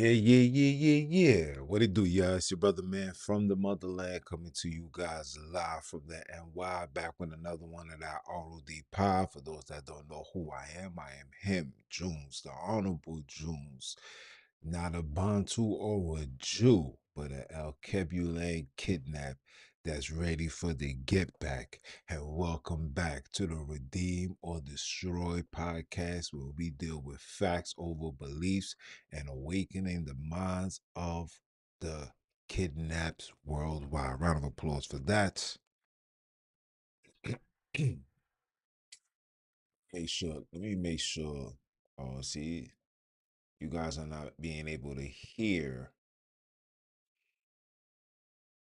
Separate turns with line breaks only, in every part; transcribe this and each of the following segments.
Yeah. What it do, y'all? It's your brother, man, from the motherland, coming to you guys live from the NY, back with another one of that ROD pod. For those that don't know who I am him, Junes, the Honorable Junes. Not a Bantu or a Jew, but an El Kebule kidnap that's ready for the get back. And welcome back to the Redeem or Destroy podcast, where we deal with facts over beliefs and awakening the minds of the kidnapped worldwide. Round of applause for that. Let me make sure. Oh, see, you guys are not being able to hear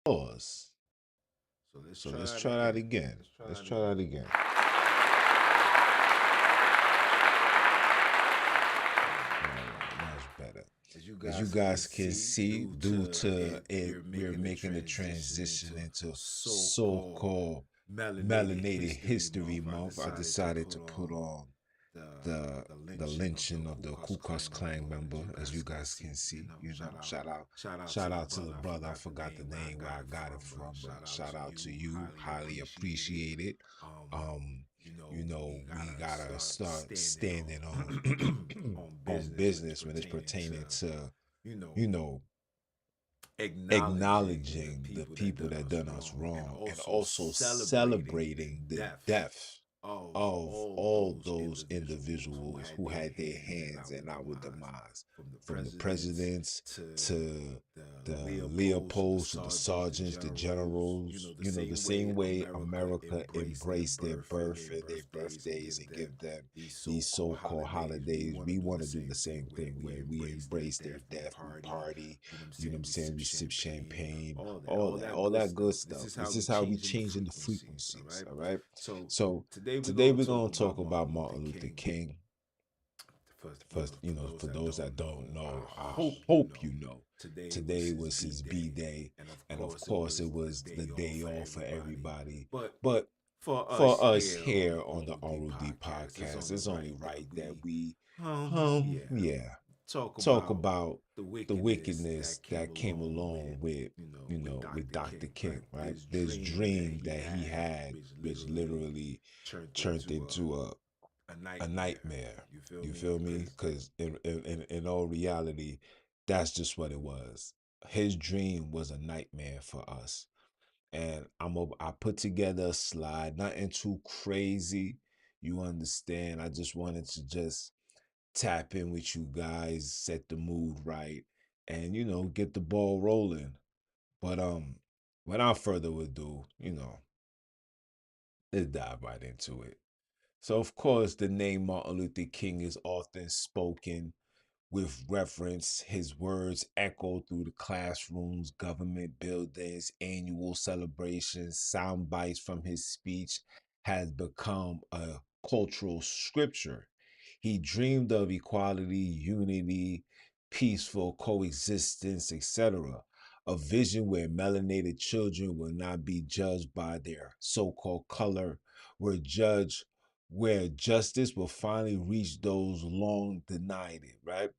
us. So let's try that again. Let's try that again. Much better. As you guys can see, due to it, we're making a transition into so-called Melanated History Month. I decided to put on the the lynching of the Ku Klux Klan member, as you guys can see. Shout out to the brother. I forgot the name where I got it from, but shout out to you. Highly appreciate it. We gotta start standing on on business when it's pertaining to, you know, acknowledging the people that done us wrong and also celebrating the death of all those individuals who had their hands in our demise, from the presidents to the Leopolds, to the sergeants, the generals. The same way America embraced their birth and their birthdays and give them these so-called holidays, we want to do the same thing where we embrace their death, we party, you know what I'm saying, we sip champagne, all that good stuff. This is how we changing the frequencies, all right? So today we're gonna talk about Martin Luther King. First, for those that don't know, I hope you know. Today was his B-Day, and of course it was the day off for everybody. But for us here on the ROD podcast, it's only right that we yeah, talk about the wickedness that came along with, with Dr. King, right? This dream that he had, which literally turned into a nightmare. You feel me? Because in all reality, that's just what it was. His dream was a nightmare for us. And I put together a slide, nothing too crazy. You understand? I just wanted to just tap in with you guys, set the mood right, and get the ball rolling. But without further ado, let's dive right into it. So of course the name Martin Luther King is often spoken with reverence. His words echo through the classrooms, government buildings, annual celebrations. Sound bites from his speech has become a cultural scripture. He dreamed of equality, unity, peaceful coexistence, etc. A vision where melanated children will not be judged by their so-called color, where justice will finally reach those long denied it, right?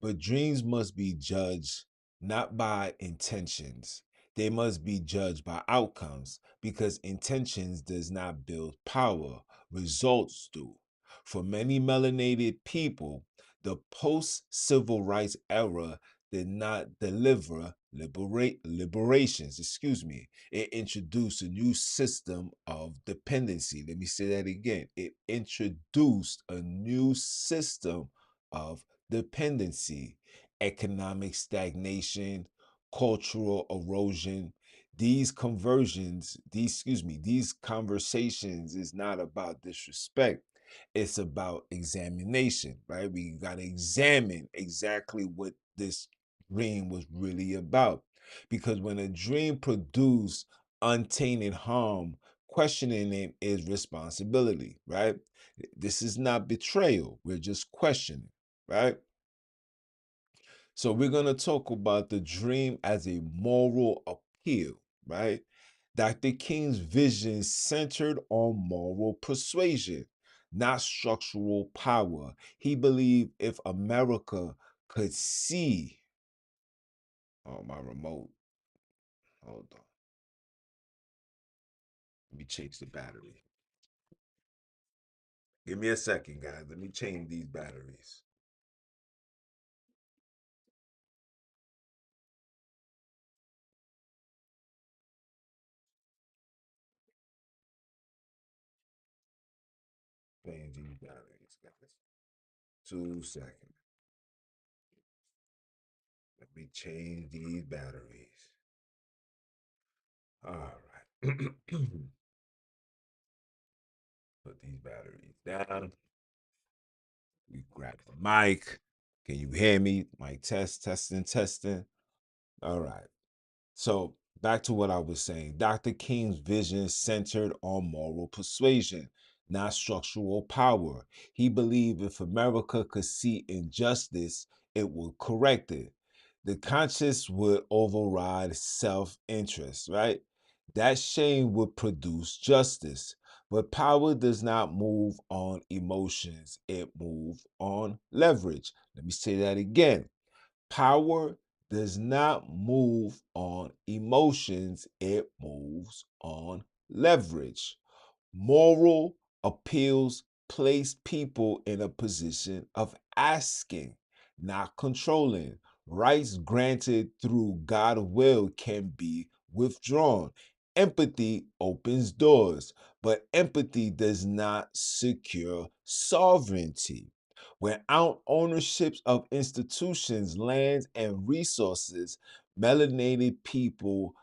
But dreams must be judged not by intentions. They must be judged by outcomes, because intentions does not build power, results do. For many melanated people, the post-civil rights era did not deliver liberations, It introduced a new system of dependency. Let me say that again. It introduced a new system of dependency, economic stagnation, cultural erosion. These conversations is not about disrespect. It's about examination, right? We got to examine exactly what this dream was really about. Because when a dream produces untainted harm, questioning it is responsibility, right? This is not betrayal. We're just questioning, right? So we're going to talk about the dream as a moral appeal, right? Dr. King's vision centered on moral persuasion, not structural power. He believed if America could see Oh, my remote. Hold on. Let me change the battery. Give me a second, guys. Let me change these batteries. Change these batteries, guys. 2 seconds. Let me change these batteries. All right. Put these batteries down. We grab the mic. Can you hear me? Mic test, testing, testing. All right. So back to what I was saying. Dr. King's vision centered on moral persuasion, not structural power. He believed if America could see injustice, it would correct it. The conscience would override self-interest, right? That shame would produce justice. But power does not move on emotions, it moves on leverage. Let me say that again. Power does not move on emotions, it moves on leverage. Moral appeals place people in a position of asking, not controlling. Rights granted through God's will can be withdrawn. Empathy opens doors, but empathy does not secure sovereignty. Without ownerships of institutions, lands, and resources, melanated people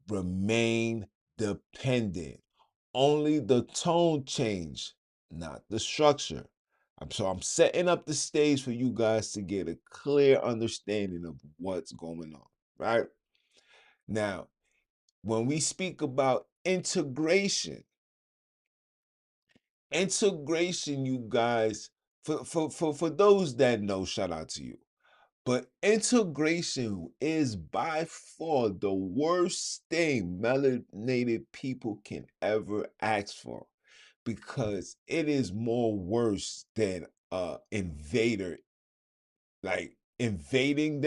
remain dependent. Only the tone change, not the structure. So I'm setting up the stage for you guys to get a clear understanding of what's going on, right? Now, when we speak about integration, you guys, for those that know, shout out to you. But integration is by far the worst thing melanated people can ever ask for because it is more worse than invader, like invading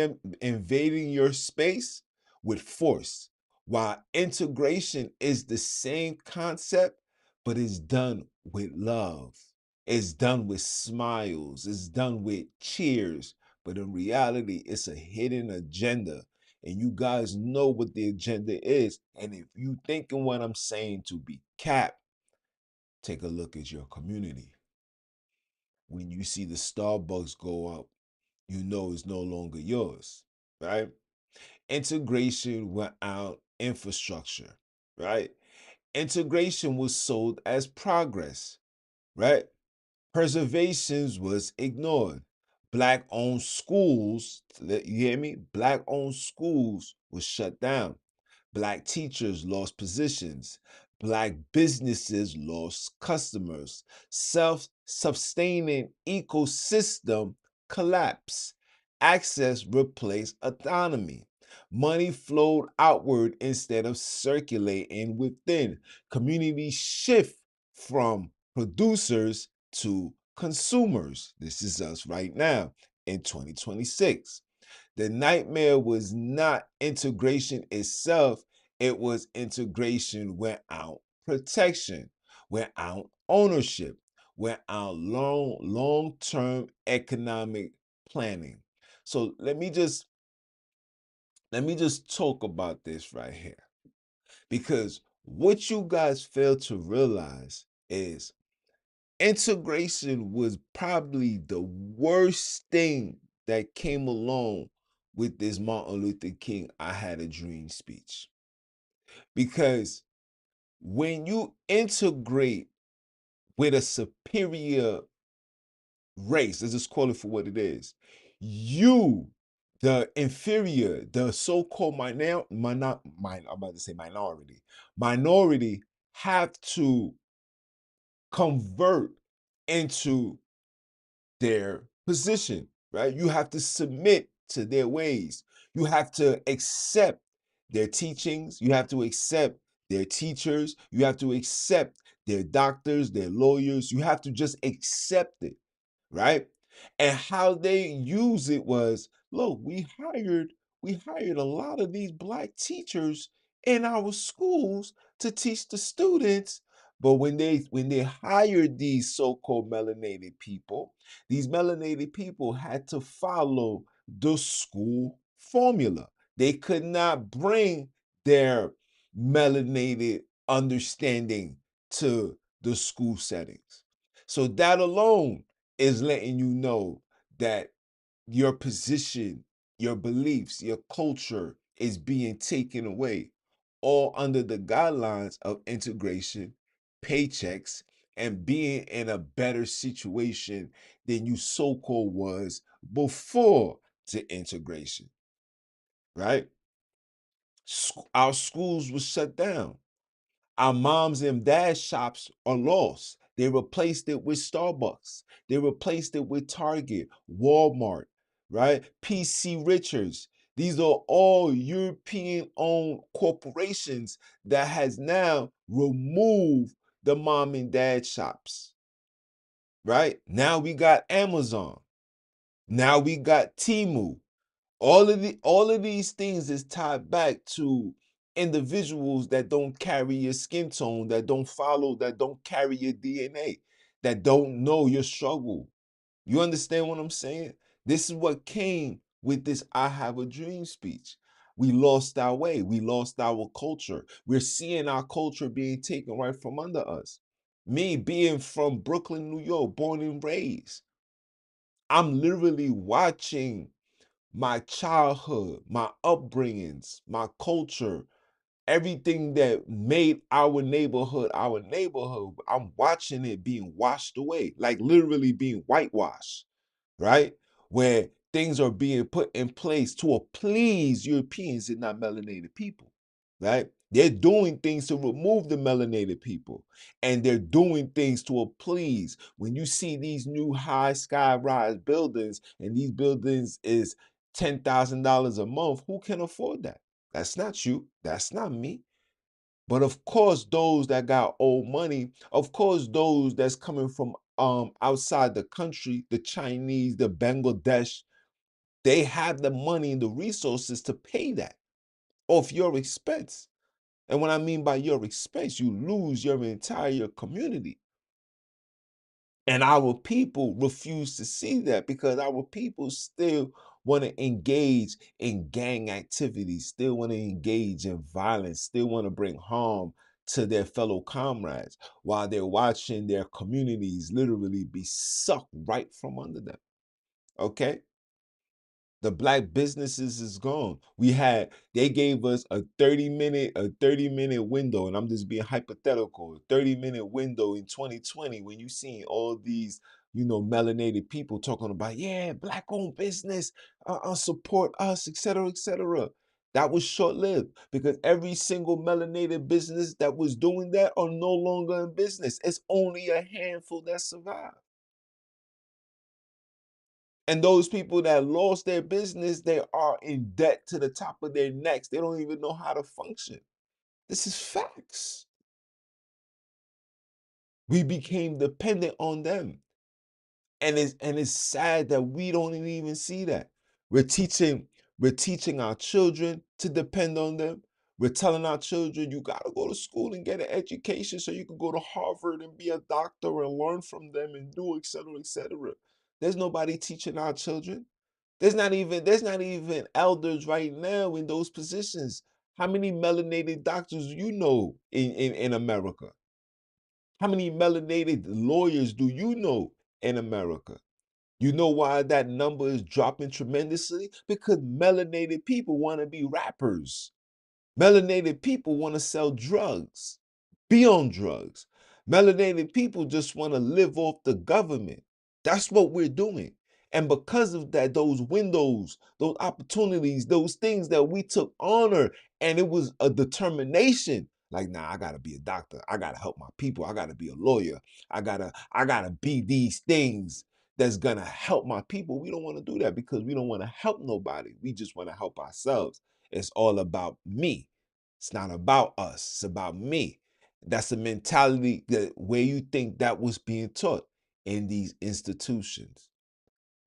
your space with force. While integration is the same concept, but it's done with love. It's done with smiles. It's done with cheers. But in reality, it's a hidden agenda. And you guys know what the agenda is. And if you thinking what I'm saying to be cap, take a look at your community. When you see the Starbucks go up, you know it's no longer yours, right? Integration without infrastructure, right? Integration was sold as progress, right? Preservations was ignored. Black owned schools, you hear me? Black owned schools was shut down. Black teachers lost positions. Black businesses lost customers. Self sustaining ecosystem collapsed. Access replaced autonomy. Money flowed outward instead of circulating within. Communities shift from producers to consumers. This is us right now in 2026. The nightmare was not integration itself, it was integration without protection, without ownership, without long-term economic planning. So let me just talk about this right here. Because what you guys fail to realize is integration was probably the worst thing that came along with this Martin Luther King I Had a Dream speech. Because when you integrate with a superior race, let's just call it for what it is, you, the inferior, the so-called I'm about to say minority have to convert into their position, right? You have to submit to their ways. You have to accept their teachings. You have to accept their teachers. You have to accept their doctors, their lawyers. You have to just accept it, right? And how they use it was, look, we hired we hired a lot of these black teachers in our schools to teach the students. But when they hired these so-called melanated people, these melanated people had to follow the school formula. They could not bring their melanated understanding to the school settings. So that alone is letting you know that your position, your beliefs, your culture is being taken away, all under the guidelines of integration, paychecks, and being in a better situation than you so-called was before the integration, right? Our schools were shut down. Our moms and dads shops are lost. They replaced it with Starbucks. They replaced it with Target, Walmart, right? PC Richards. These are all European owned corporations that has now removed the mom and dad shops, right? Now we got Amazon. Now we got Temu. All of these things is tied back to individuals that don't carry your skin tone, that don't follow, that don't carry your DNA, that don't know your struggle. You understand what I'm saying? This is what came with this I have a dream speech. We lost our way. We lost our culture. We're seeing our culture being taken right from under us. Me being from Brooklyn, New York, born and raised, I'm literally watching my childhood, my upbringings, my culture, everything that made our neighborhood, I'm watching it being washed away, like literally being whitewashed, right? Where things are being put in place to please Europeans and not melanated people, right? They're doing things to remove the melanated people, and they're doing things to please. When you see these new high sky rise buildings, and these buildings is $10,000 a month, who can afford that? That's not you. That's not me. But of course, those that got old money, of course, those that's coming from outside the country, the Chinese, the Bangladesh, they have the money and the resources to pay that off your expense. And what I mean by your expense, you lose your entire community. And our people refuse to see that because our people still want to engage in gang activities, still want to engage in violence, still want to bring harm to their fellow comrades while they're watching their communities literally be sucked right from under them. Okay? The black businesses is gone. They gave us a 30-minute window, and I'm just being hypothetical, a 30-minute window in 2020 when you seen all these, melanated people talking about, yeah, black owned business, support us, etc., etc. That was short-lived because every single melanated business that was doing that are no longer in business. It's only a handful that survived. And those people that lost their business, they are in debt to the top of their necks. They don't even know how to function. This is facts. We became dependent on them. And it's sad that we don't even see that. We're teaching we're teaching our children to depend on them. We're telling our children you got to go to school and get an education so you can go to Harvard and be a doctor and learn from them and do et cetera, et cetera. There's nobody teaching our children. There's not even elders right now in those positions. How many melanated doctors do you know in America? How many melanated lawyers do you know in America? You know why that number is dropping tremendously? Because melanated people want to be rappers. Melanated people want to sell drugs, be on drugs. Melanated people just want to live off the government. That's what we're doing. And because of that, those windows, those opportunities, those things that we took honor, and it was a determination. Like, nah, I gotta be a doctor. I gotta help my people. I gotta be a lawyer. I gotta be these things that's gonna help my people. We don't want to do that because we don't want to help nobody. We just want to help ourselves. It's all about me. It's not about us. It's about me. That's the mentality that where you think that was being taught in these institutions.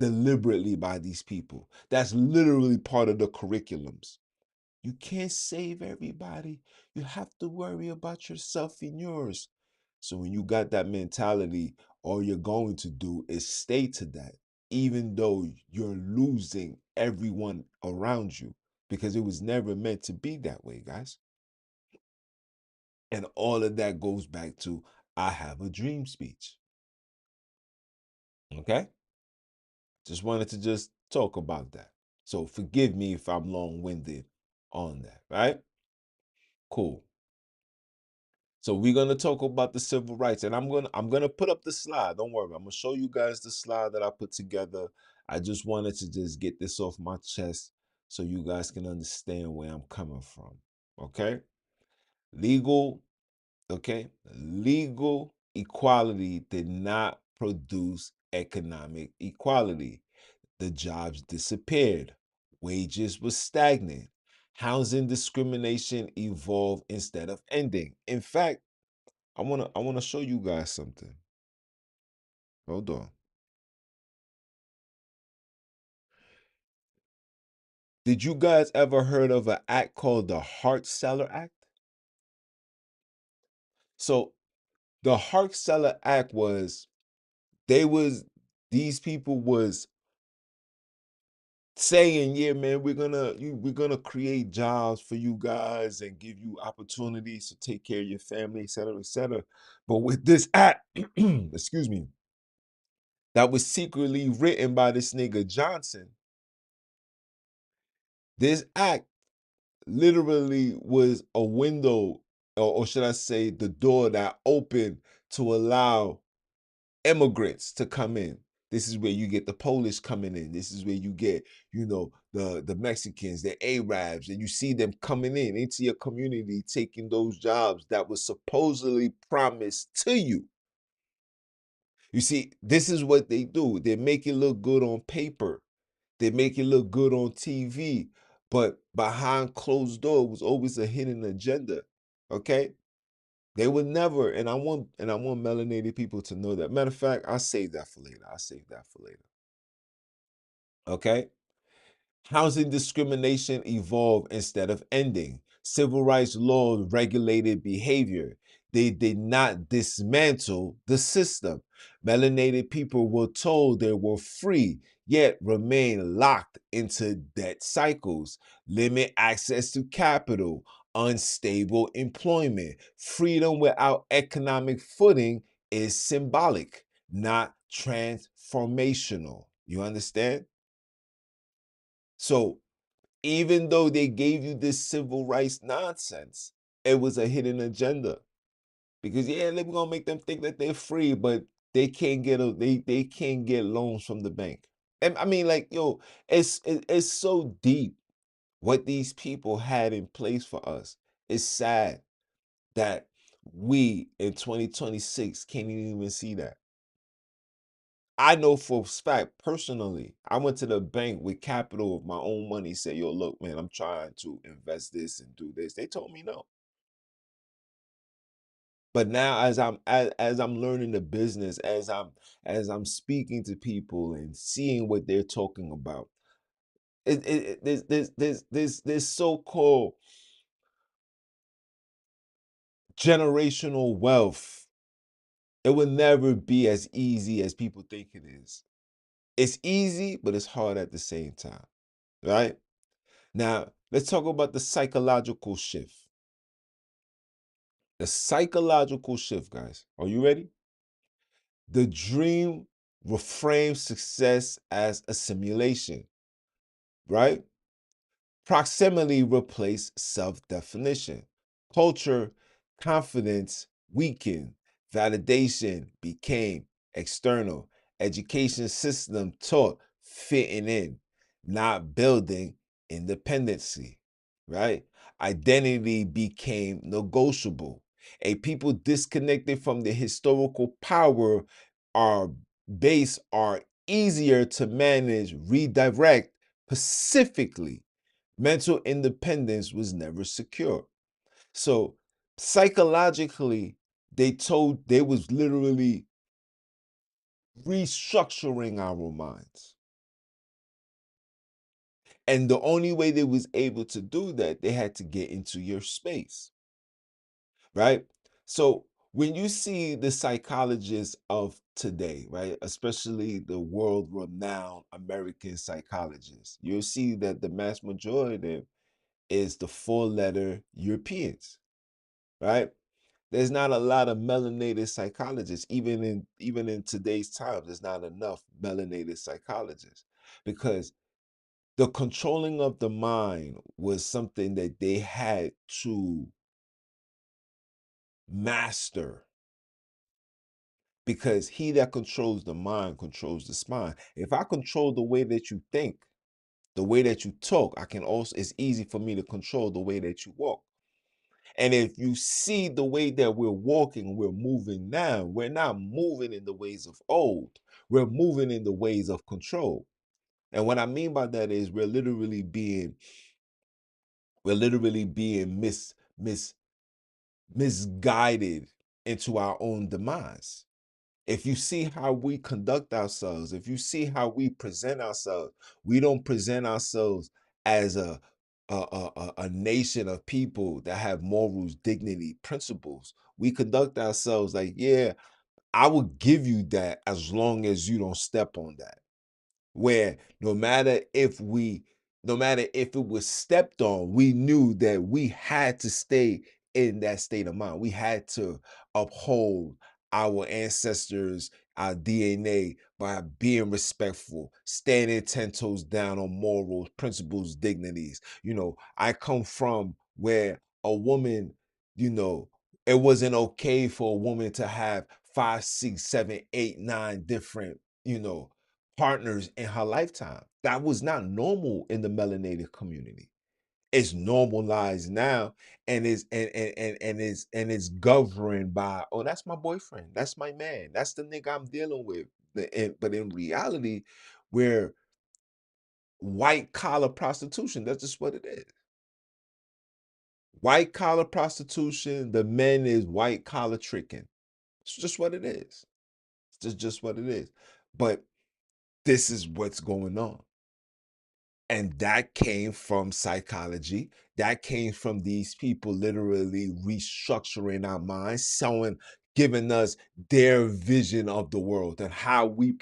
deliberately by these people. That's literally part of the curriculums. You can't save everybody. You have to worry about yourself and yours. So when you got that mentality, all you're going to do is stay to that, even though you're losing everyone around you, because it was never meant to be that way, guys. And all of that goes back to I have a dream speech. Okay? Just wanted to just talk about that. So forgive me if I'm long-winded on that, right? Cool. So we're gonna talk about the civil rights, and I'm gonna put up the slide. Don't worry, I'm gonna show you guys the slide that I put together. I just wanted to just get this off my chest so you guys can understand where I'm coming from. Okay? Legal, okay? Legal equality did not produce economic equality. The jobs disappeared. Wages were stagnant. Housing discrimination evolved instead of ending. In fact, I wanna show you guys something. Hold on. Did you guys ever heard of an act called the Hart-Celler Act? So the Hart-Celler Act was they was these people was saying, yeah, man, we're gonna create jobs for you guys and give you opportunities to take care of your family, et cetera, et cetera. But with this act, excuse me, that was secretly written by this nigga Johnson, this act literally was a window, or should I say, the door that opened to allow immigrants to come in. This is where you get the Polish coming in. This is where you get, the Mexicans, the Arabs, and you see them coming in into your community, taking those jobs that was supposedly promised to you. You see, this is what they do. They make it look good on paper. They make it look good on TV, but behind closed doors was always a hidden agenda. Okay? They would never, and I want melanated people to know that. Matter of fact, I'll save that for later. I'll save that for later. Okay? Housing discrimination evolved instead of ending. Civil rights laws regulated behavior. They did not dismantle the system. Melanated people were told they were free, yet remain locked into debt cycles, limit access to capital, unstable employment. Freedom without economic footing is symbolic, not transformational. You understand? So even though they gave you this civil rights nonsense, it was a hidden agenda. Because yeah, we're gonna make them think that they're free, but they can't get loans from the bank. And I mean, like, yo, it's so deep what these people had in place for us. It's sad that we in 2026 can't even see that. I know for a fact, personally, I went to the bank with capital of my own money, say, yo, look, man, I'm trying to invest this and do this. They told me no. But now as I'm learning the business, as I'm speaking to people and seeing what they're talking about, this so-called generational wealth, it will never be as easy as people think it is. It's easy, but it's hard at the same time, right? Now, let's talk about the psychological shift. The psychological shift, guys. Are you ready? The dream reframes success as a simulation, right? Proximity replaced self-definition. Culture, confidence weakened. Validation became external. Education system taught fitting in, not building independency, right? Identity became negotiable. A people disconnected from the historical power are are easier to manage, redirect pacifically. Mental independence was never secure. So psychologically, they was literally restructuring our minds. And the only way they was able to do that, they had to get into your space, right? So when you see the psychologists of today, right, especially the world-renowned American psychologists, you'll see that the mass majority of them is the four-letter Europeans, right? There's not a lot of melanated psychologists, even in today's times. There's not enough melanated psychologists because the controlling of the mind was something that they had to master, because he that controls the mind controls the spine. If I control the way that you think, the way that you talk, I can also, it's easy for me to control the way that you walk. And if you see the way that we're walking, we're moving now, we're not moving in the ways of old. We're moving in the ways of control. And what I mean by that is we're literally being misguided into our own demise. If you see how we conduct ourselves, if you see how we present ourselves, we don't present ourselves as a nation of people that have morals, dignity, principles. We conduct ourselves like, yeah, I will give you that as long as you don't step on that. Where no matter if it was stepped on, we knew that we had to stay in that state of mind. We had to uphold our ancestors, our DNA, by being respectful, standing 10 toes down on morals, principles, dignities. I come from where a woman, you know, it wasn't okay for a woman to have 5, 6, 7, 8, 9 different, partners in her lifetime. That was not normal in the melanated community. It's normalized now, and it's governed by, oh, that's my boyfriend, that's my man, that's the nigga I'm dealing with. But in reality, we're white collar prostitution. That's just what it is. White collar prostitution. The men is white collar tricking. It's just what it is. It's just what it is. But this is what's going on. And that came from psychology. That came from these people literally restructuring our minds, giving us their vision of the world and how we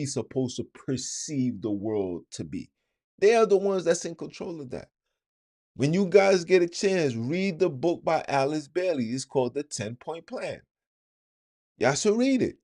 supposed to perceive the world to be. They are the ones that's in control of that. When you guys get a chance, read the book by Alice Bailey. It's called The 10-Point Plan. Y'all should read it.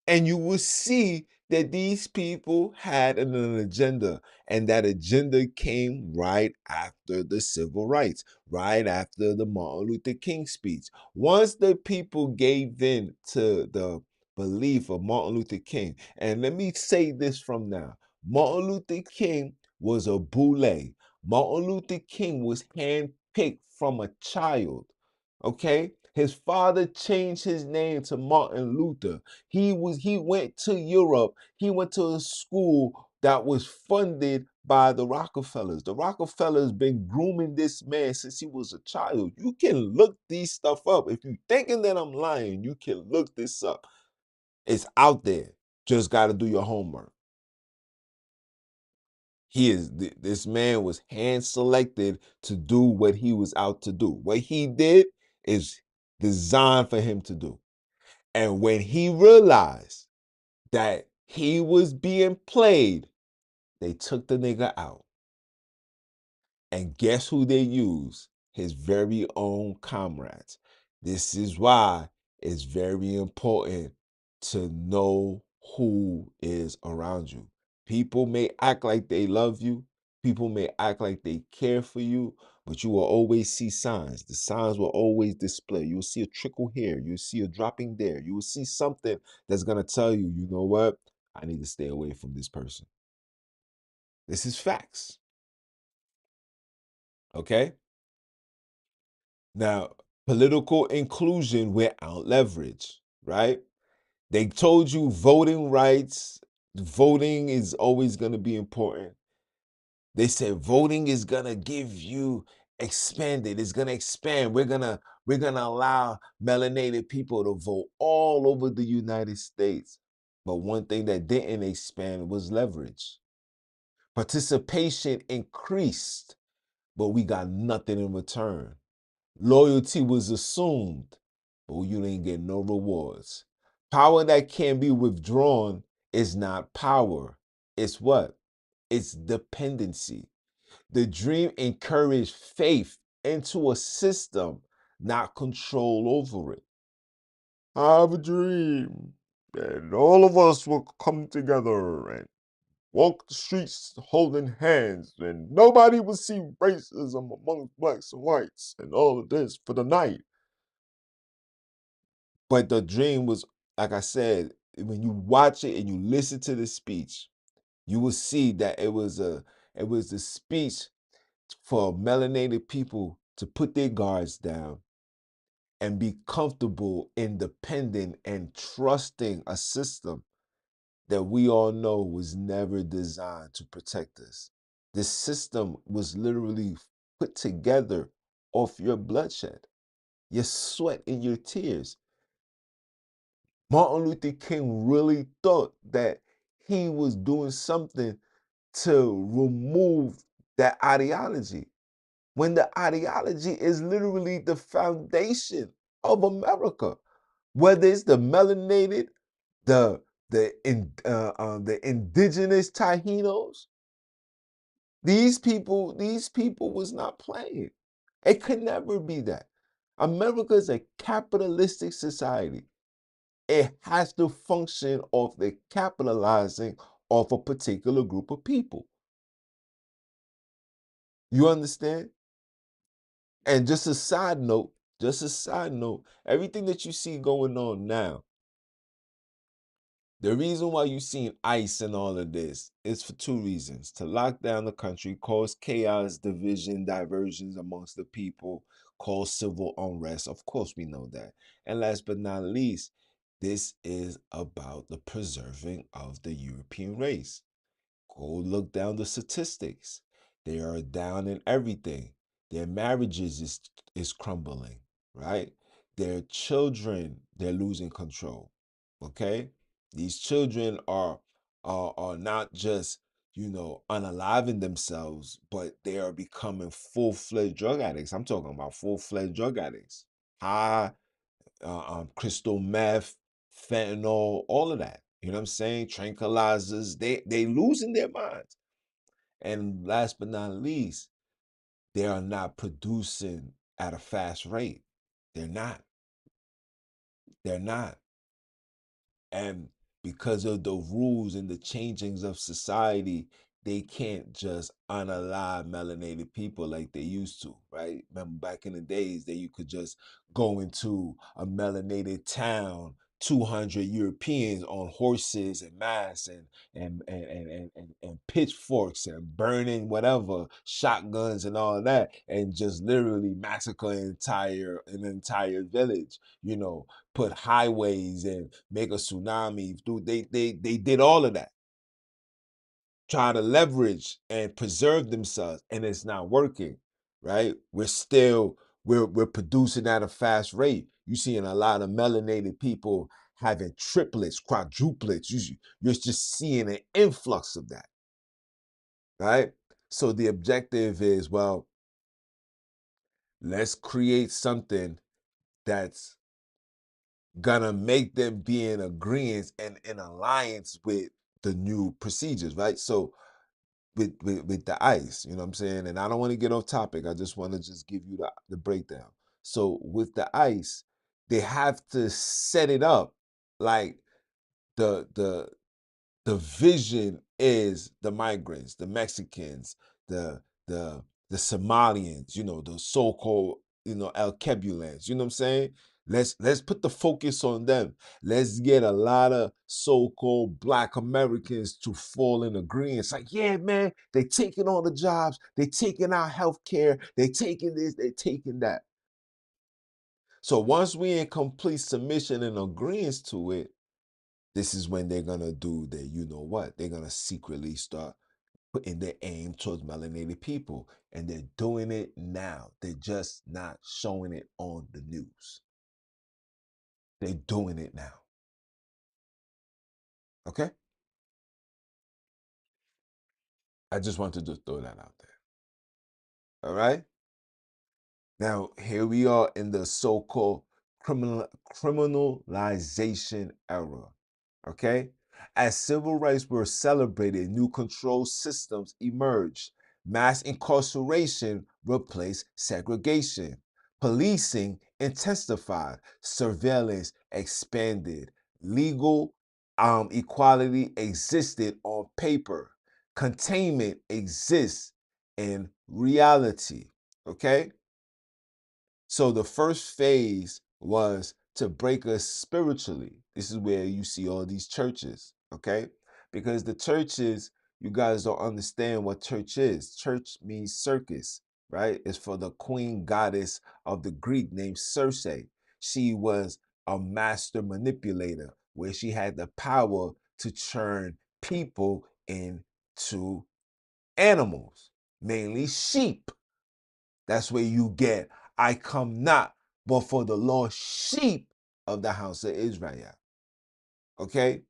And you will see that these people had an agenda, and that agenda came right after the civil rights, right after the Martin Luther King speech. Once the people gave in to the belief of Martin Luther King, and let me say this from now, Martin Luther King was a boule. Martin Luther King was handpicked from a child. Okay, his father changed his name to Martin Luther. He went to Europe. He went to a school that was funded by the Rockefellers. The Rockefellers been grooming this man since he was a child. You can look these stuff up. If you thinking that I'm lying, you can look this up. It's out there. Just got to do your homework. This man was hand selected to do what he was out to do. What he did is designed for him to do. And when he realized that he was being played, they took the nigga out. And guess who they used? His very own comrades. This is why it's very important to know who is around you. People may act like they love you, people may act like they care for you, but you will always see signs. The signs will always display. You will see a trickle here, you'll see a dropping there, you will see something that's going to tell you, you know what? I need to stay away from this person. This is facts. Okay? Now, political inclusion without leverage, right? They told you voting rights, voting is always going to be important. They said voting is going to give you expanded. It's going to expand. We're going to allow melanated people to vote all over the United States. But one thing that didn't expand was leverage. Participation increased, but we got nothing in return. Loyalty was assumed, but you didn't get no rewards. Power that can't be withdrawn is not power. It's what? It's dependency. The dream encouraged faith into a system, not control over it. I have a dream, and all of us will come together and walk the streets holding hands, and nobody will see racism among blacks and whites, and all of this for the night. But the dream was, like I said, when you watch it and you listen to the speech, you will see that it was the speech for melanated people to put their guards down and be comfortable, independent, and trusting a system that we all know was never designed to protect us. This system was literally put together off your bloodshed, your sweat, and your tears. Martin Luther King really thought that he was doing something to remove that ideology, when the ideology is literally the foundation of America. Whether it's the melanated, the the indigenous Taínos, these people was not playing. It could never be that. America is a capitalistic society. It has to function off the capitalizing off a particular group of people. You understand? And just a side note, everything that you see going on now, the reason why you seen ICE and all of this is for two reasons: to lock down the country, cause chaos, division, diversions amongst the people, cause civil unrest. Of course, we know that. And last but not least, this is about the preserving of the European race. Go look down the statistics. They are down in everything. Their marriages is crumbling, right? Their children, they're losing control. Okay? These children are not just, unaliving themselves, but they are becoming full-fledged drug addicts. I'm talking about full-fledged drug addicts. High crystal meth, fentanyl, all of that. You know what I'm saying? Tranquilizers. They losing their minds. And last but not least, they are not producing at a fast rate. They're not. They're not. And because of the rules and the changings of society, they can't just unalive melanated people like they used to, right? Remember back in the days that you could just go into a melanated town, 200 Europeans on horses and masks and pitchforks and burning whatever, shotguns and all that, and just literally massacre an entire village, put highways and make a tsunami. Dude, they did all of that, try to leverage and preserve themselves, and it's not working, right? We're producing at a fast rate. You're seeing a lot of melanated people having triplets, quadruplets. You're just seeing an influx of that, right? So the objective is, well, let's create something that's gonna make them be in agreement and in alliance with the new procedures, right? So with the ICE, you know what I'm saying? And I don't want to get off topic. I just want to just give you the breakdown. So with the ICE, they have to set it up like the the the vision is the migrants, the Mexicans, the the the Somalians, the so-called, Al-Kebulans, you know what I'm saying? Let's put the focus on them. Let's get a lot of so-called Black Americans to fall in agreement. It's like, yeah, man, they taking all the jobs, they taking our health care, they taking this, they taking that. So once we in complete submission and agreement to it, this is when they're gonna do the, you know what? They're gonna secretly start putting their aim towards melanated people. And they're doing it now. They're just not showing it on the news. They're doing it now. Okay? I just wanted to throw that out there. All right. Now, here we are in the so-called criminalization era, okay? As civil rights were celebrated, new control systems emerged. Mass incarceration replaced segregation. Policing intensified. Surveillance expanded. Legal equality existed on paper. Containment exists in reality, okay? So the first phase was to break us spiritually. This is where you see all these churches, okay? Because the churches, you guys don't understand what church is. Church means circus, right? It's for the queen goddess of the Greek named Circe. She was a master manipulator where she had the power to turn people into animals, mainly sheep. That's where you get, I come not but for the lost sheep of the house of Israel. Okay?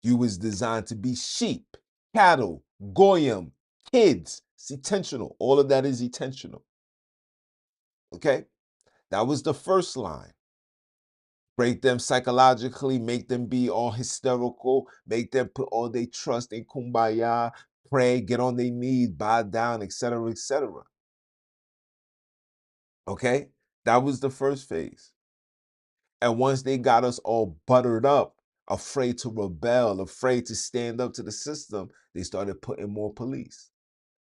You was designed to be sheep, cattle, goyim, kids. It's intentional. All of that is intentional. Okay? That was the first line. Break them psychologically, make them be all hysterical, make them put all their trust in kumbaya, pray, get on their knees, bow down, etc., etc. Okay? That was the first phase. And once they got us all buttered up, afraid to rebel, afraid to stand up to the system, they started putting more police.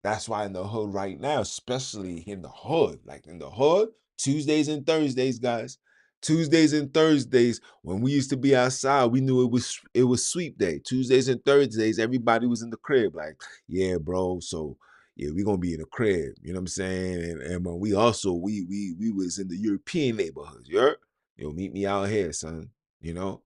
That's why in the hood right now, especially in the hood, like in the hood, Tuesdays and Thursdays, guys. Tuesdays and Thursdays, when we used to be outside, we knew it was sweep day. Tuesdays and Thursdays, everybody was in the crib, like, yeah, bro. So yeah, we gonna be in the crib. You know what I'm saying? And we also we was in the European neighborhoods. Meet me out here, son. You know,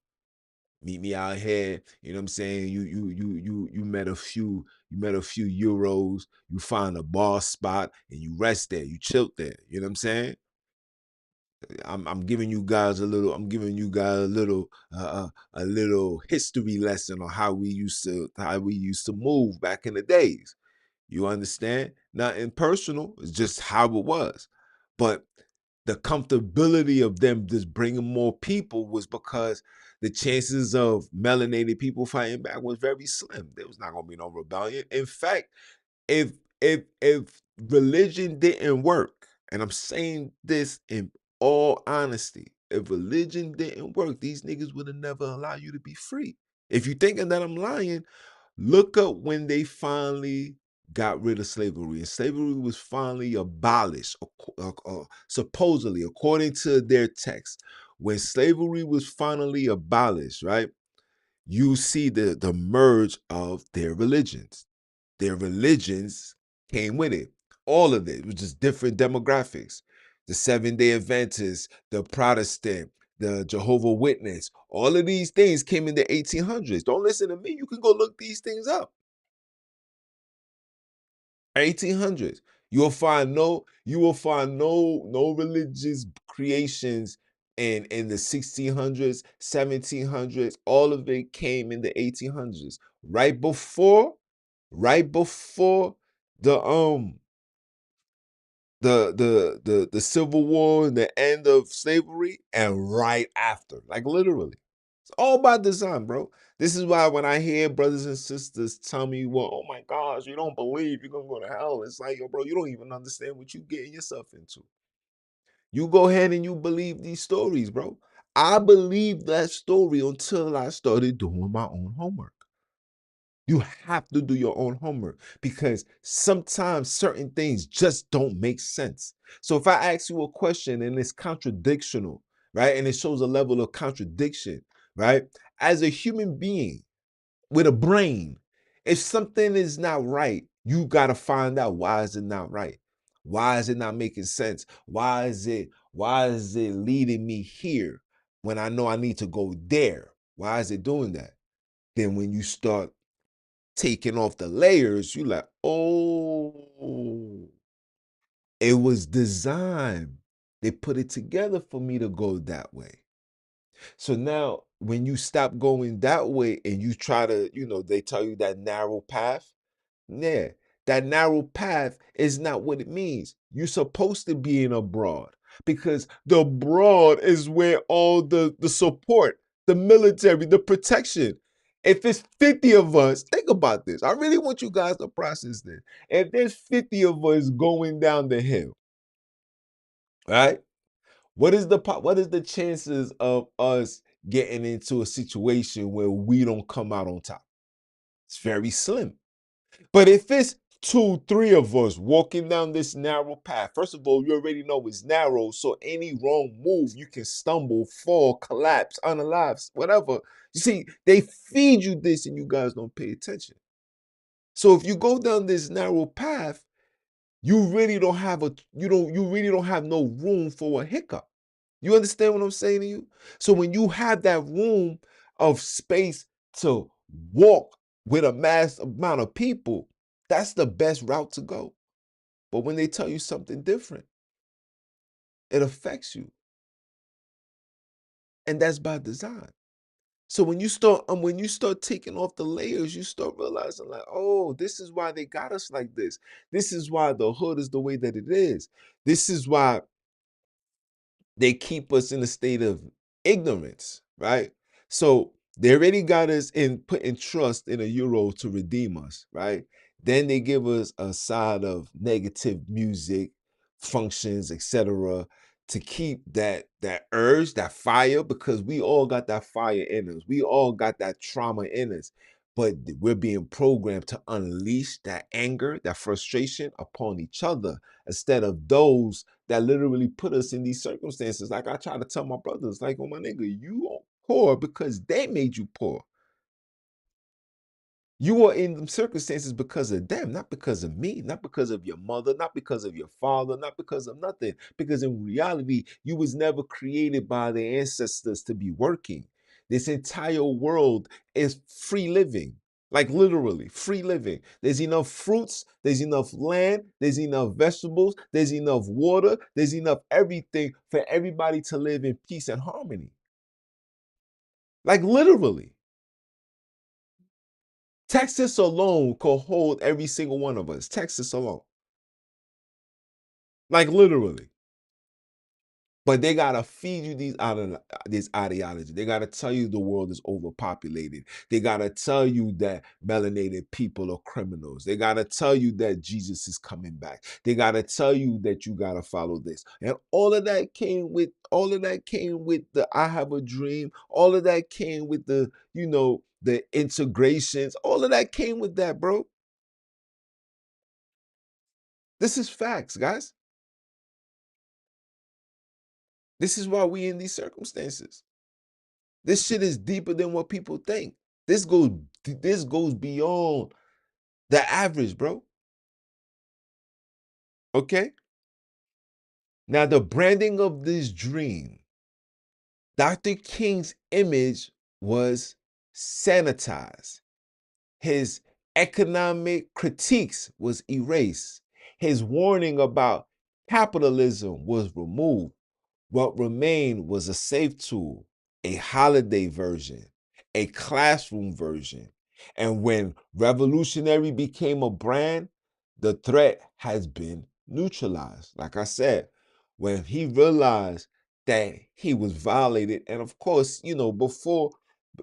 meet me out here. You know what I'm saying? You met a few euros, you find a bar spot and you rest there, you chill there. You know what I'm saying? I'm giving you guys a little history lesson on how we used to move back in the days. You understand? Nothing personal, it's just how it was. But the comfortability of them just bringing more people was because the chances of melanated people fighting back was very slim. There was not going to be no rebellion. In fact, if if religion didn't work, and I'm saying this in all honesty, if religion didn't work, these niggas would have never allowed you to be free. If you thinking that I'm lying, look up when they finally got rid of slavery, and slavery was finally abolished, supposedly, according to their text. When slavery was finally abolished, right? You see the merge of their religions. Their religions came with it. All of it was just different demographics. The Seventh-day Adventists, the Protestant, the Jehovah Witness, all of these things came in the 1800s. Don't listen to me. You can go look these things up. 1800s. You will find no religious creations in the 1600s, 1700s. All of it came in the 1800s. Right before the the Civil War and the end of slavery, and right after, like literally. It's all by design, bro. This is why when I hear brothers and sisters tell me, well, oh my gosh, you don't believe you're gonna go to hell. It's like, yo, bro, you don't even understand what you getting yourself into. You go ahead and you believe these stories, bro. I believed that story until I started doing my own homework. You have to do your own homework because sometimes certain things just don't make sense. So if I ask you a question and it's contradictional, right? And it shows a level of contradiction, right? As a human being with a brain, if something is not right, you got to find out, why is it not right? Why is it not making sense? Why is it leading me here when I know I need to go there? Why is it doing that? Then when you start taking off the layers, you like, oh, it was designed. They put it together for me to go that way. So now when you stop going that way and you try to, they tell you that narrow path, Yeah, that narrow path is not what it means. You're supposed to be in a broad because the broad is where all the support, the military, the protection. If it's 50 of us, think about this. I really want you guys to process this. If there's 50 of us going down the hill, right? What is the chances of us getting into a situation where we don't come out on top? It's very slim. But if it's two, three of us walking down this narrow path, first of all, you already know it's narrow. So any wrong move, you can stumble, fall, collapse, unalive, whatever. You see, they feed you this and you guys don't pay attention. So if you go down this narrow path, you really don't have you really don't have no room for a hiccup. You understand what I'm saying to you? So when you have that room of space to walk with a mass amount of people, that's the best route to go. But when they tell you something different, it affects you. And that's by design. So when you start taking off the layers, you start realizing like, oh, this is why they got us like this. This is why the hood is the way that it is. This is why they keep us in a state of ignorance, right? So they already got us in putting trust in a euro to redeem us, right? Then they give us a side of negative music, functions, etc., to keep that urge, that fire, because we all got that fire in us. We all got that trauma in us. But we're being programmed to unleash that anger, that frustration upon each other instead of those that literally put us in these circumstances. Like I try to tell my brothers, like, oh my nigga, you are poor because they made you poor. You are in them circumstances because of them, not because of me, not because of your mother, not because of your father, not because of nothing. Because in reality, you was never created by the ancestors to be working. This entire world is free living. Like literally free living. There's enough fruits, there's enough land, there's enough vegetables, there's enough water, there's enough everything for everybody to live in peace and harmony. Like literally. Texas alone could hold every single one of us. Texas alone. Like literally. But they gotta feed you this ideology. They gotta tell you the world is overpopulated. They gotta tell you that melanated people are criminals. They gotta tell you that Jesus is coming back. They gotta tell you that you gotta follow this. And all of that came with the I have a dream. All of that came with the integrations. All of that came with that, bro. This is facts, guys. This is why we in these circumstances. This shit is deeper than what people think. This goes beyond the average, bro. Okay? Now the branding of this dream, Dr. King's image was sanitized. His economic critiques was erased. His warning about capitalism was removed. What remained was a safe tool, a holiday version, a classroom version. And when revolutionary became a brand, the threat has been neutralized. Like I said, when he realized that he was violated, and of course, before,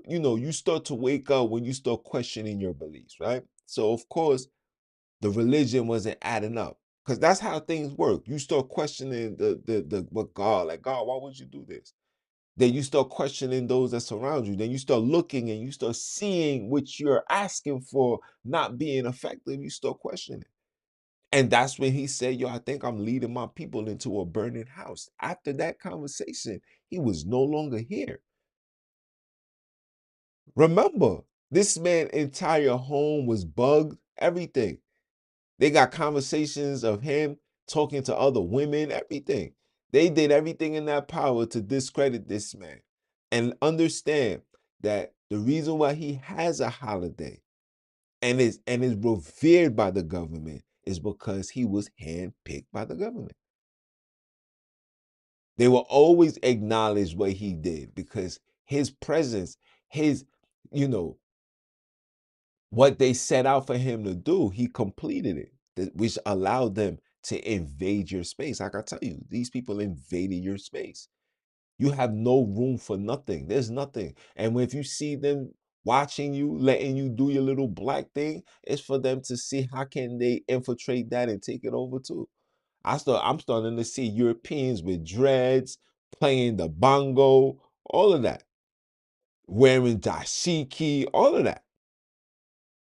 you start to wake up when you start questioning your beliefs, right? So, of course, the religion wasn't adding up because that's how things work. You start questioning the what God, like, God, why would you do this? Then you start questioning those that surround you. Then you start looking and you start seeing what you're asking for not being effective. You start questioning. And that's when he said, yo, I think I'm leading my people into a burning house. After that conversation, he was no longer here. Remember, this man's entire home was bugged, everything. They got conversations of him talking to other women, everything. They did everything in their power to discredit this man. And understand that the reason why he has a holiday and is revered by the government is because he was handpicked by the government. They will always acknowledge what he did because his presence, his, you know, what they set out for him to do, he completed it, which allowed them to invade your space. Like I tell you, these people invaded your space. You have no room for nothing. There's nothing. And if you see them watching you, letting you do your little black thing, it's for them to see how can they infiltrate that and take it over too. I'm starting to see Europeans with dreads, playing the bongo, all of that, wearing dashiki, all of that.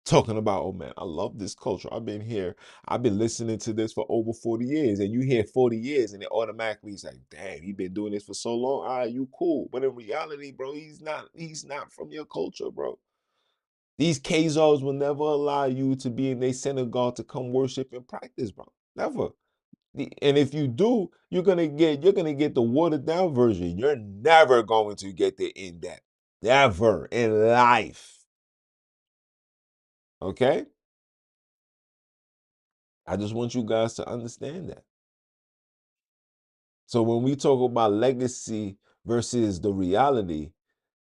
Talking about, oh man, I love this culture. I've been listening to this for over 40 years. And you hear 40 years and it automatically is like, damn, he been doing this for so long. All right, you cool. But in reality, bro, he's not from your culture, bro. These Khazars will never allow you to be in their synagogue to come worship and practice, bro. Never. And if you do, you're gonna get the watered down version. You're never going to get the in depth. Never in life. Okay? I just want you guys to understand that. So when we talk about legacy versus the reality,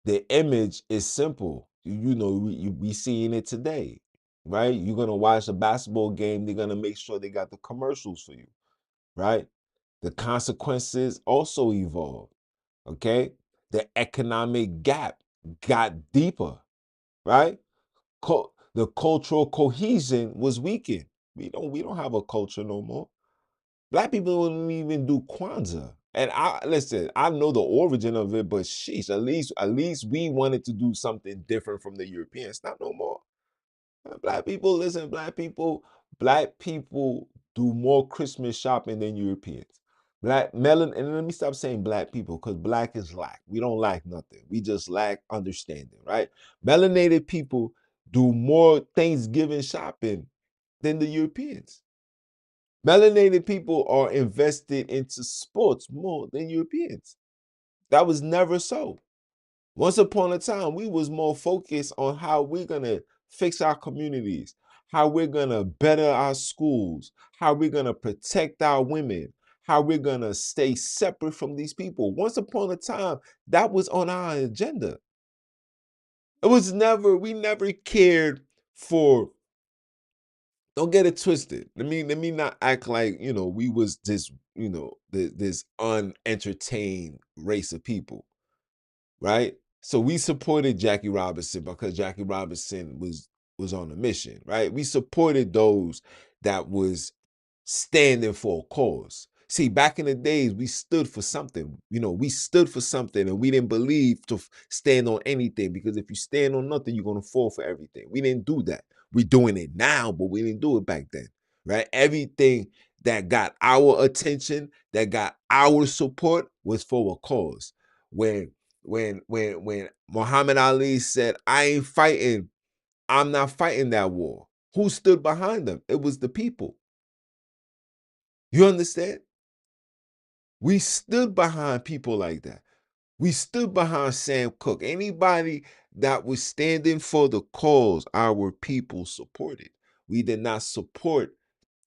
the image is simple. You know, we seeing it today, right? You're gonna watch a basketball game, they're gonna make sure they got the commercials for you, right? The consequences also evolve, okay? The economic gap got deeper, right? The cultural cohesion was weakened. We don't have a culture no more. Black people wouldn't even do Kwanzaa. And I listen, I know the origin of it, but sheesh, at least we wanted to do something different from the Europeans. Not no more. Black people, listen, black people do more Christmas shopping than Europeans. And let me stop saying black people, because black is lack. We don't lack nothing. We just lack understanding, right? Melanated people do more Thanksgiving shopping than the Europeans. Melanated people are invested into sports more than Europeans. That was never so. Once upon a time, we was more focused on how we're gonna fix our communities, how we're gonna better our schools, how we're gonna protect our women, how we're gonna stay separate from these people. Once upon a time, that was on our agenda. We never cared for, don't get it twisted. Let me not act like, we was this, this unentertained race of people, right? So we supported Jackie Robinson because Jackie Robinson was on a mission, right? We supported those that was standing for a cause. See, back in the days, we stood for something. We stood for something, and we didn't believe to stand on anything, because if you stand on nothing, you're gonna fall for everything. We didn't do that. We're doing it now, but we didn't do it back then, right? Everything that got our attention, that got our support, was for a cause. When Muhammad Ali said, "I ain't fighting, I'm not fighting that war," who stood behind them? It was the people. You understand? We stood behind people like that. We stood behind Sam Cooke. Anybody that was standing for the cause, our people supported. We did not support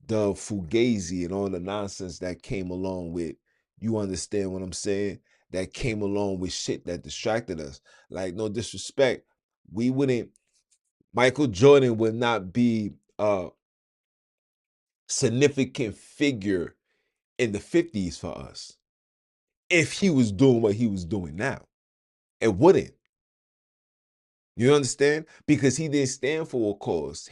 the Fugazi and all the nonsense that came along with, you understand what I'm saying? That came along with shit that distracted us. Like, no disrespect, we wouldn't, Michael Jordan would not be a significant figure in the 50s for us if he was doing what he was doing now. It wouldn't. You understand? Because he didn't stand for a cause.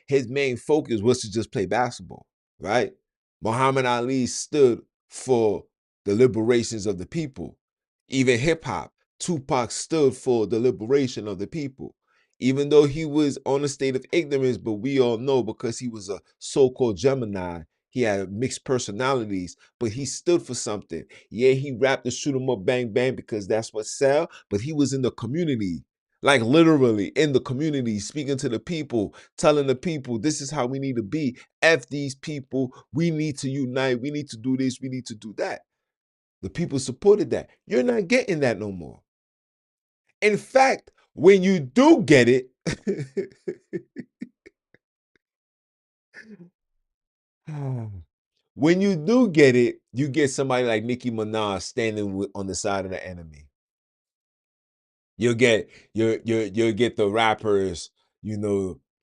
His main focus was to just play basketball, right? Muhammad Ali stood for the liberations of the people. Even hip hop, Tupac stood for the liberation of the people. Even though he was on a state of ignorance, but we all know, because he was a so-called Gemini, he had mixed personalities, but he stood for something. Yeah, he rapped the shoot 'em up, bang bang, because that's what sell, but he was in the community, like literally in the community, speaking to the people, telling the people, this is how we need to be. F these people. We need to unite. We need to do this. We need to do that. The people supported that. You're not getting that no more. In fact, when you do get it, when you do get it, you get somebody like Nicki Minaj standing on the side of the enemy. You'll get the rappers,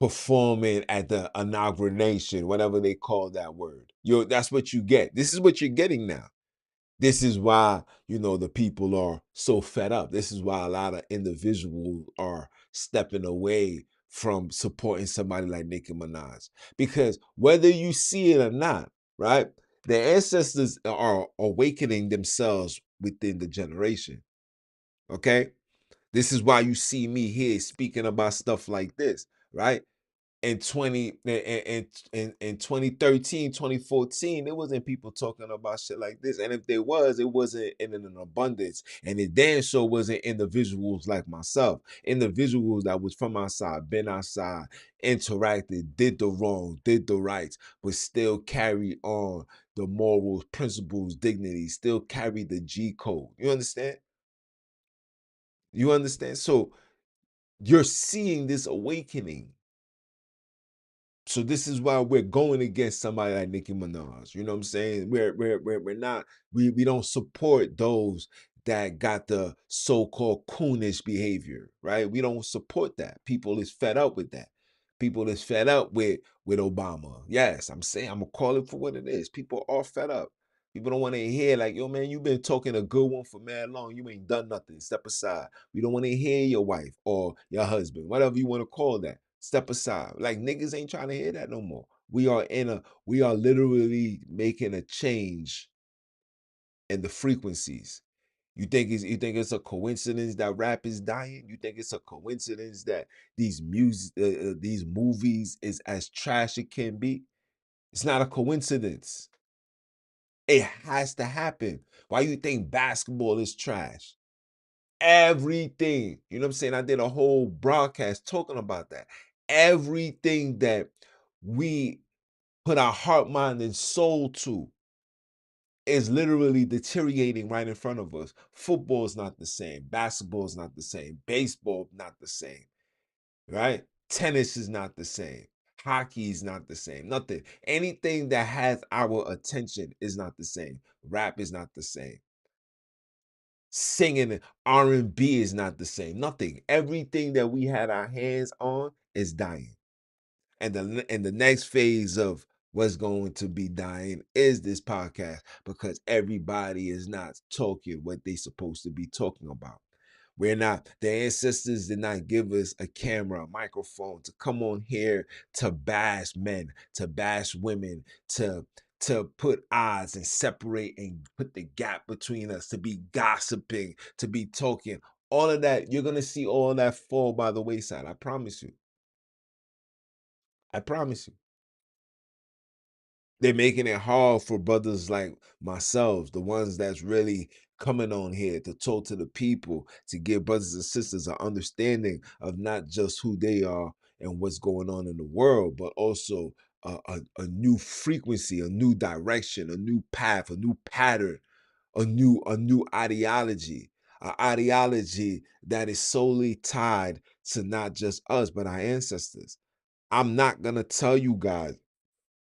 performing at the inauguration, whatever they call that word. That's what you get. This is what you're getting now. This is why, the people are so fed up. This is why a lot of individuals are stepping away from supporting somebody like Nicki Minaj. Because whether you see it or not, right, their ancestors are awakening themselves within the generation. Okay? This is why you see me here speaking about stuff like this, right? In 2013, 2014, there wasn't people talking about shit like this. And if there was, it wasn't in an abundance. And it damn sure wasn't individuals like myself. Individuals that was from outside, been outside, interacted, did the wrong, did the rights, but still carry on the morals, principles, dignity, still carry the G code. You understand? You understand? So you're seeing this awakening. So this is why we're going against somebody like Nicki Minaj. You know what I'm saying? We're not, we don't support those that got the so-called coonish behavior, right? We don't support that. People is fed up with that. People is fed up with Obama. Yes, I'm saying, I'm gonna call it for what it is. People are fed up. People don't want to hear like, yo, man, you've been talking a good one for man long. You ain't done nothing. Step aside. We don't want to hear your wife or your husband, whatever you want to call that. Step aside. Like niggas ain't trying to hear that no more. We are literally making a change in the frequencies. You think it's a coincidence that rap is dying? You think it's a coincidence that these movies is as trash it can be? It's not a coincidence. It has to happen. Why you think basketball is trash? Everything. You know what I'm saying? I did a whole broadcast talking about that. Everything that we put our heart, mind, and soul to is literally deteriorating right in front of us. Football is not the same. Basketball is not the same. Baseball not the same. Right? Tennis is not the same. Hockey is not the same. Nothing. Anything that has our attention is not the same. Rap is not the same. Singing R&B is not the same. Nothing. Everything that we had our hands on is dying. And the next phase of what's going to be dying is this podcast, because everybody is not talking what they supposed to be talking about. We're not, the ancestors did not give us a camera, a microphone to come on here to bash men, to bash women, to put odds and separate and put the gap between us, to be gossiping, to be talking. All of that, you're gonna see all that fall by the wayside. I promise you. I promise you. They're making it hard for brothers like myself, the ones that's really coming on here to talk to the people, to give brothers and sisters an understanding of not just who they are and what's going on in the world, but also a new frequency, a new direction, a new path, a new pattern, a new ideology, an ideology that is solely tied to not just us, but our ancestors. I'm not gonna tell you guys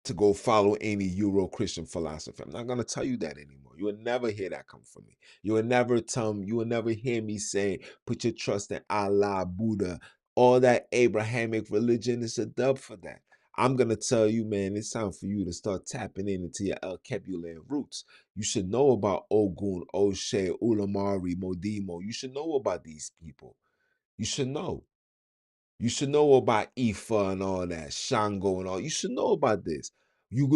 to go follow any Euro Christian philosophy. I'm not gonna tell you that anymore. You will never hear that come from me. You will never hear me say, put your trust in Allah, Buddha, all that Abrahamic religion is a dub for that. I'm gonna tell you, man, it's time for you to start tapping into your El Kebulan roots. You should know about Ogun, Oshe, Ulamari, Modimo. You should know about these people. You should know. You should know about Ifa and all that, Shango and all. You should know about this. You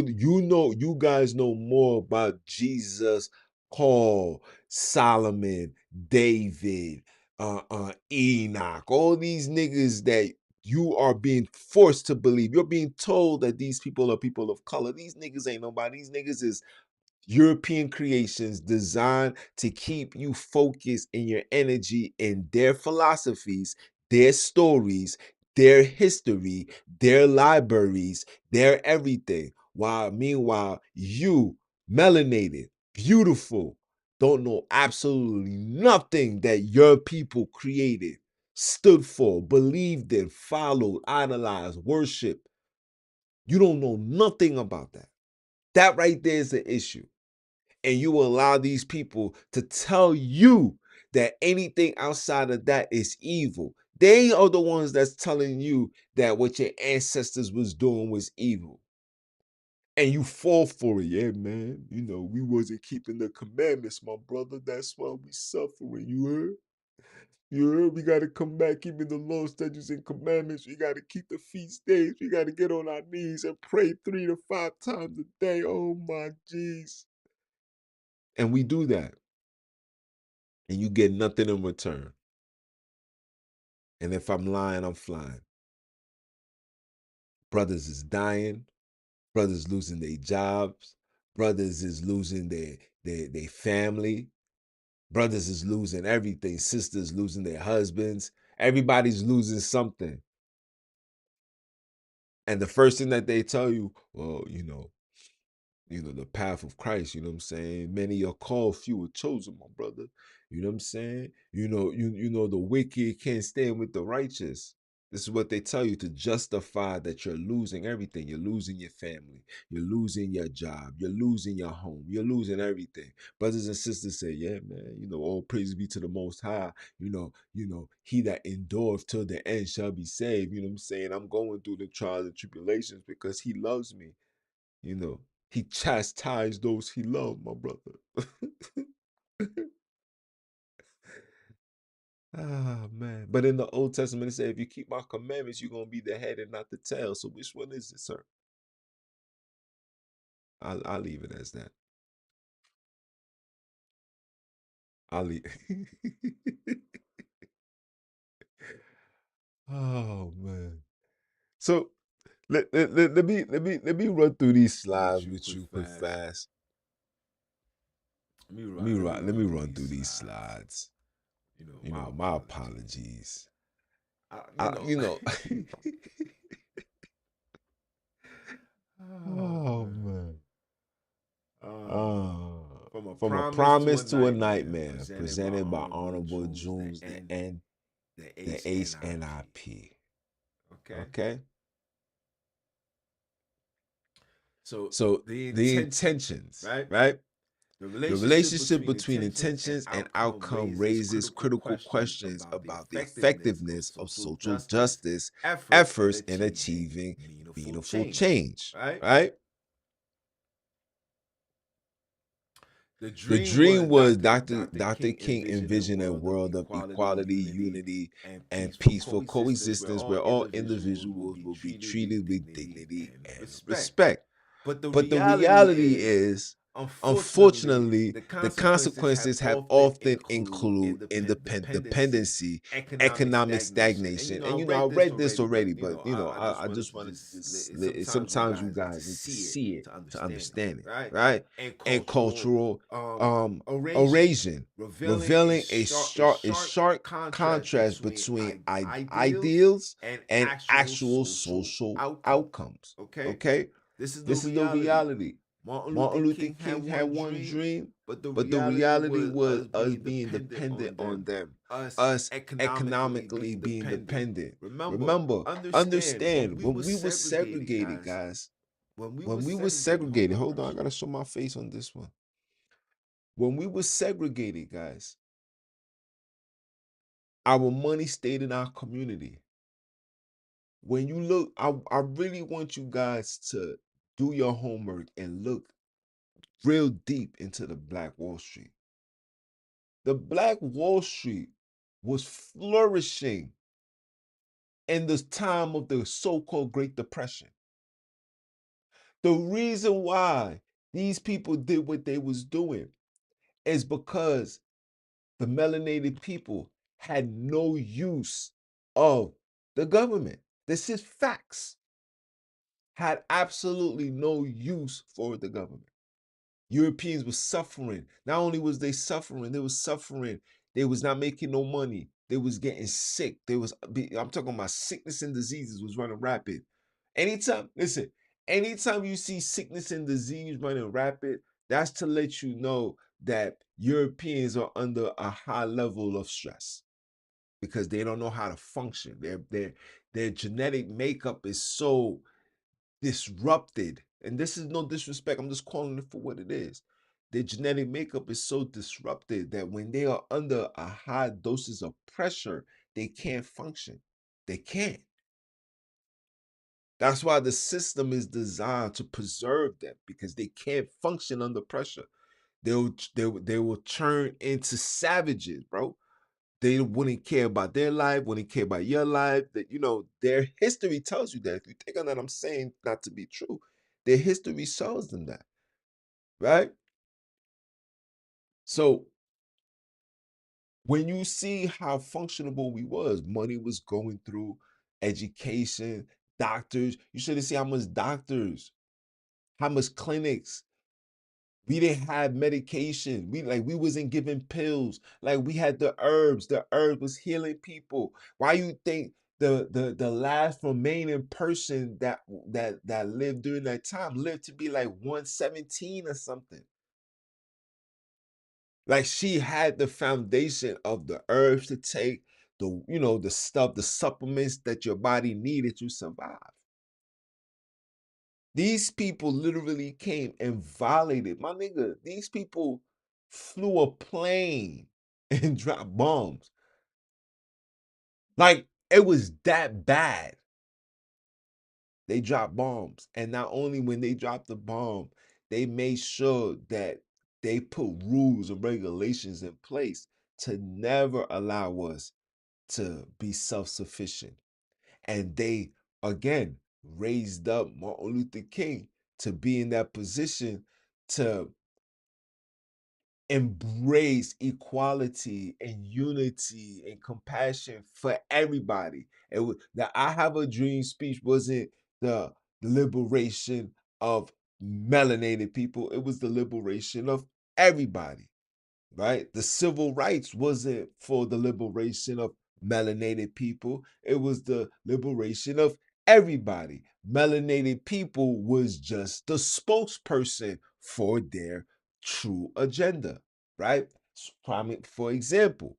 guys know more about Jesus, Paul, Solomon, David, Enoch, all these niggas that you are being forced to believe. You're being told that these people are people of color. These niggas ain't nobody. These niggas is European creations designed to keep you focused in your energy in their philosophies, their stories, their history, their libraries, their everything. While meanwhile, you, melanated, beautiful, don't know absolutely nothing that your people created, stood for, believed in, followed, idolized, worshiped. You don't know nothing about that. That right there is the issue. And you will allow these people to tell you that anything outside of that is evil. They are the ones that's telling you that what your ancestors was doing was evil. And you fall for it. Yeah, man. We wasn't keeping the commandments, my brother. That's why we suffering. You heard? You heard? We got to come back keeping the law, statutes, and commandments. We got to keep the feast days. We got to get on our knees and pray 3 to 5 times a day. Oh, my jeez. And we do that. And you get nothing in return. And if I'm lying, I'm flying. Brothers is dying. Brothers losing their jobs. Brothers is losing their family. Brothers is losing everything. Sisters losing their husbands. Everybody's losing something. And the first thing that they tell you, well, the path of Christ, you know what I'm saying? Many are called, few are chosen, my brother. You know what I'm saying? The wicked can't stand with the righteous. This is what they tell you to justify that you're losing everything. You're losing your family. You're losing your job. You're losing your home. You're losing everything. Brothers and sisters say, yeah, man, all praise be to the Most High. He that endureth till the end shall be saved. You know what I'm saying? I'm going through the trials and tribulations because he loves me. He chastised those he loved, my brother. Ah, man. But in the Old Testament, it said, if you keep my commandments, you're going to be the head and not the tail. So which one is it, sir? I'll leave it as that. I'll leave. Oh, man. So let me run through these slides with you quick fast. Let me run through these slides. My apologies. Oh, man. From a promise to a nightmare, presented by Honorable Jules and the HNIP. Okay. So the intentions, right? The relationship between intentions and outcome raises critical questions about the effectiveness of social justice efforts in achieving meaningful change, right? The dream was Dr. King envisioned a world of equality, unity, and peaceful coexistence where all individuals will be treated with dignity and respect. But the reality is, unfortunately, the consequences have often include dependency, economic stagnation. And I read this already, but I just wanted to sometimes you guys need to see it to understand it, right? And cultural erosion, revealing a sharp contrast between ideals and actual social outcomes. Okay? This is the reality. Martin Luther King had one dream, but the reality was us being dependent on them, us economically being dependent. Remember, understand, when we were segregated, guys, when we were segregated, hold on, I gotta show my face on this one. When we were segregated, guys, our money stayed in our community. When you look, I really want you guys to do your homework and look real deep into the Black Wall Street. The Black Wall Street was flourishing in the time of the so-called Great Depression. The reason why these people did what they was doing is because the melanated people had no use of the government. This is facts. Had absolutely no use for the government. Europeans were suffering. Not only was they suffering, they was not making no money. They was getting sick. I'm talking about sickness and diseases was running rapid. Anytime you see sickness and disease running rapid, that's to let you know that Europeans are under a high level of stress because they don't know how to function. Their genetic makeup is so disrupted. And this is no disrespect. I'm just calling it for what it is. Their genetic makeup is so disrupted that when they are under a high doses of pressure, they can't function. They can't. That's why the system is designed to preserve them because they can't function under pressure. They will turn into savages, bro. They wouldn't care about their life, wouldn't care about your life. That their history tells you that. If you think on that, I'm saying not to be true. Their history shows them that, right? So when you see how functionable we was, money was going through, education, doctors. You should have seen how much doctors, how much clinics. We didn't have medication. We wasn't giving pills. Like we had the herbs. The herb was healing people. Why you think the last remaining person that lived during that time lived to be like 117 or something? Like she had the foundation of the herbs to take, the stuff, the supplements that your body needed to survive. These people literally came and violated. My nigga, these people flew a plane and dropped bombs. Like it was that bad. They dropped bombs. And not only when they dropped the bomb, they made sure that they put rules and regulations in place to never allow us to be self-sufficient. And they again raised up Martin Luther King to be in that position to embrace equality and unity and compassion for everybody. The I Have a Dream speech wasn't the liberation of melanated people, it was the liberation of everybody, right? The civil rights wasn't for the liberation of melanated people, it was the liberation of everybody. Melanated people was just the spokesperson for their true agenda, right? For example,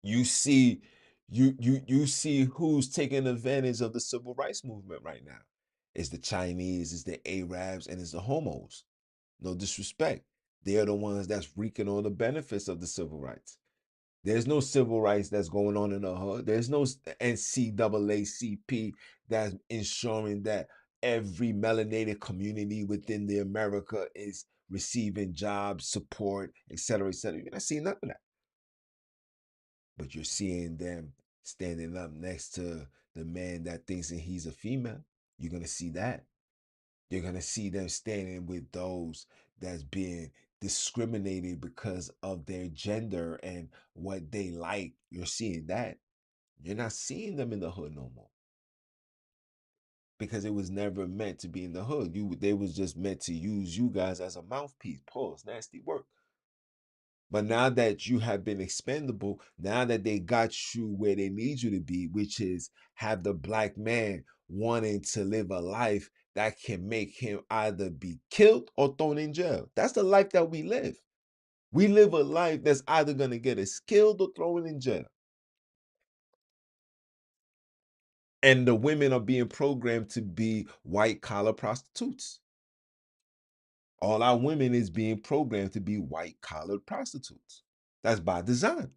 you see you see who's taking advantage of the civil rights movement right now. It's the Chinese, it's the Arabs, and it's the homos. No disrespect. They are the ones that's reaping all the benefits of the civil rights. There's no civil rights that's going on in the hood. There's no NCAACP that's ensuring that every melanated community within the America is receiving jobs, support, et cetera, et cetera. You're not seeing none of that. But you're seeing them standing up next to the man that thinks that he's a female. You're going to see that. You're going to see them standing with those that's being discriminated because of their gender and what they like. You're seeing that. You're not seeing them in the hood no more because it was never meant to be in the hood. They was just meant to use you guys as a mouthpiece. Pause. Nasty work. But now that you have been expendable, now that they got you where they need you to be, which is have the black man wanting to live a life that can make him either be killed or thrown in jail. That's the life that we live. We live a life that's either going to get us killed or thrown in jail. And the women are being programmed to be white collar prostitutes. All our women is being programmed to be white collar prostitutes. That's by design.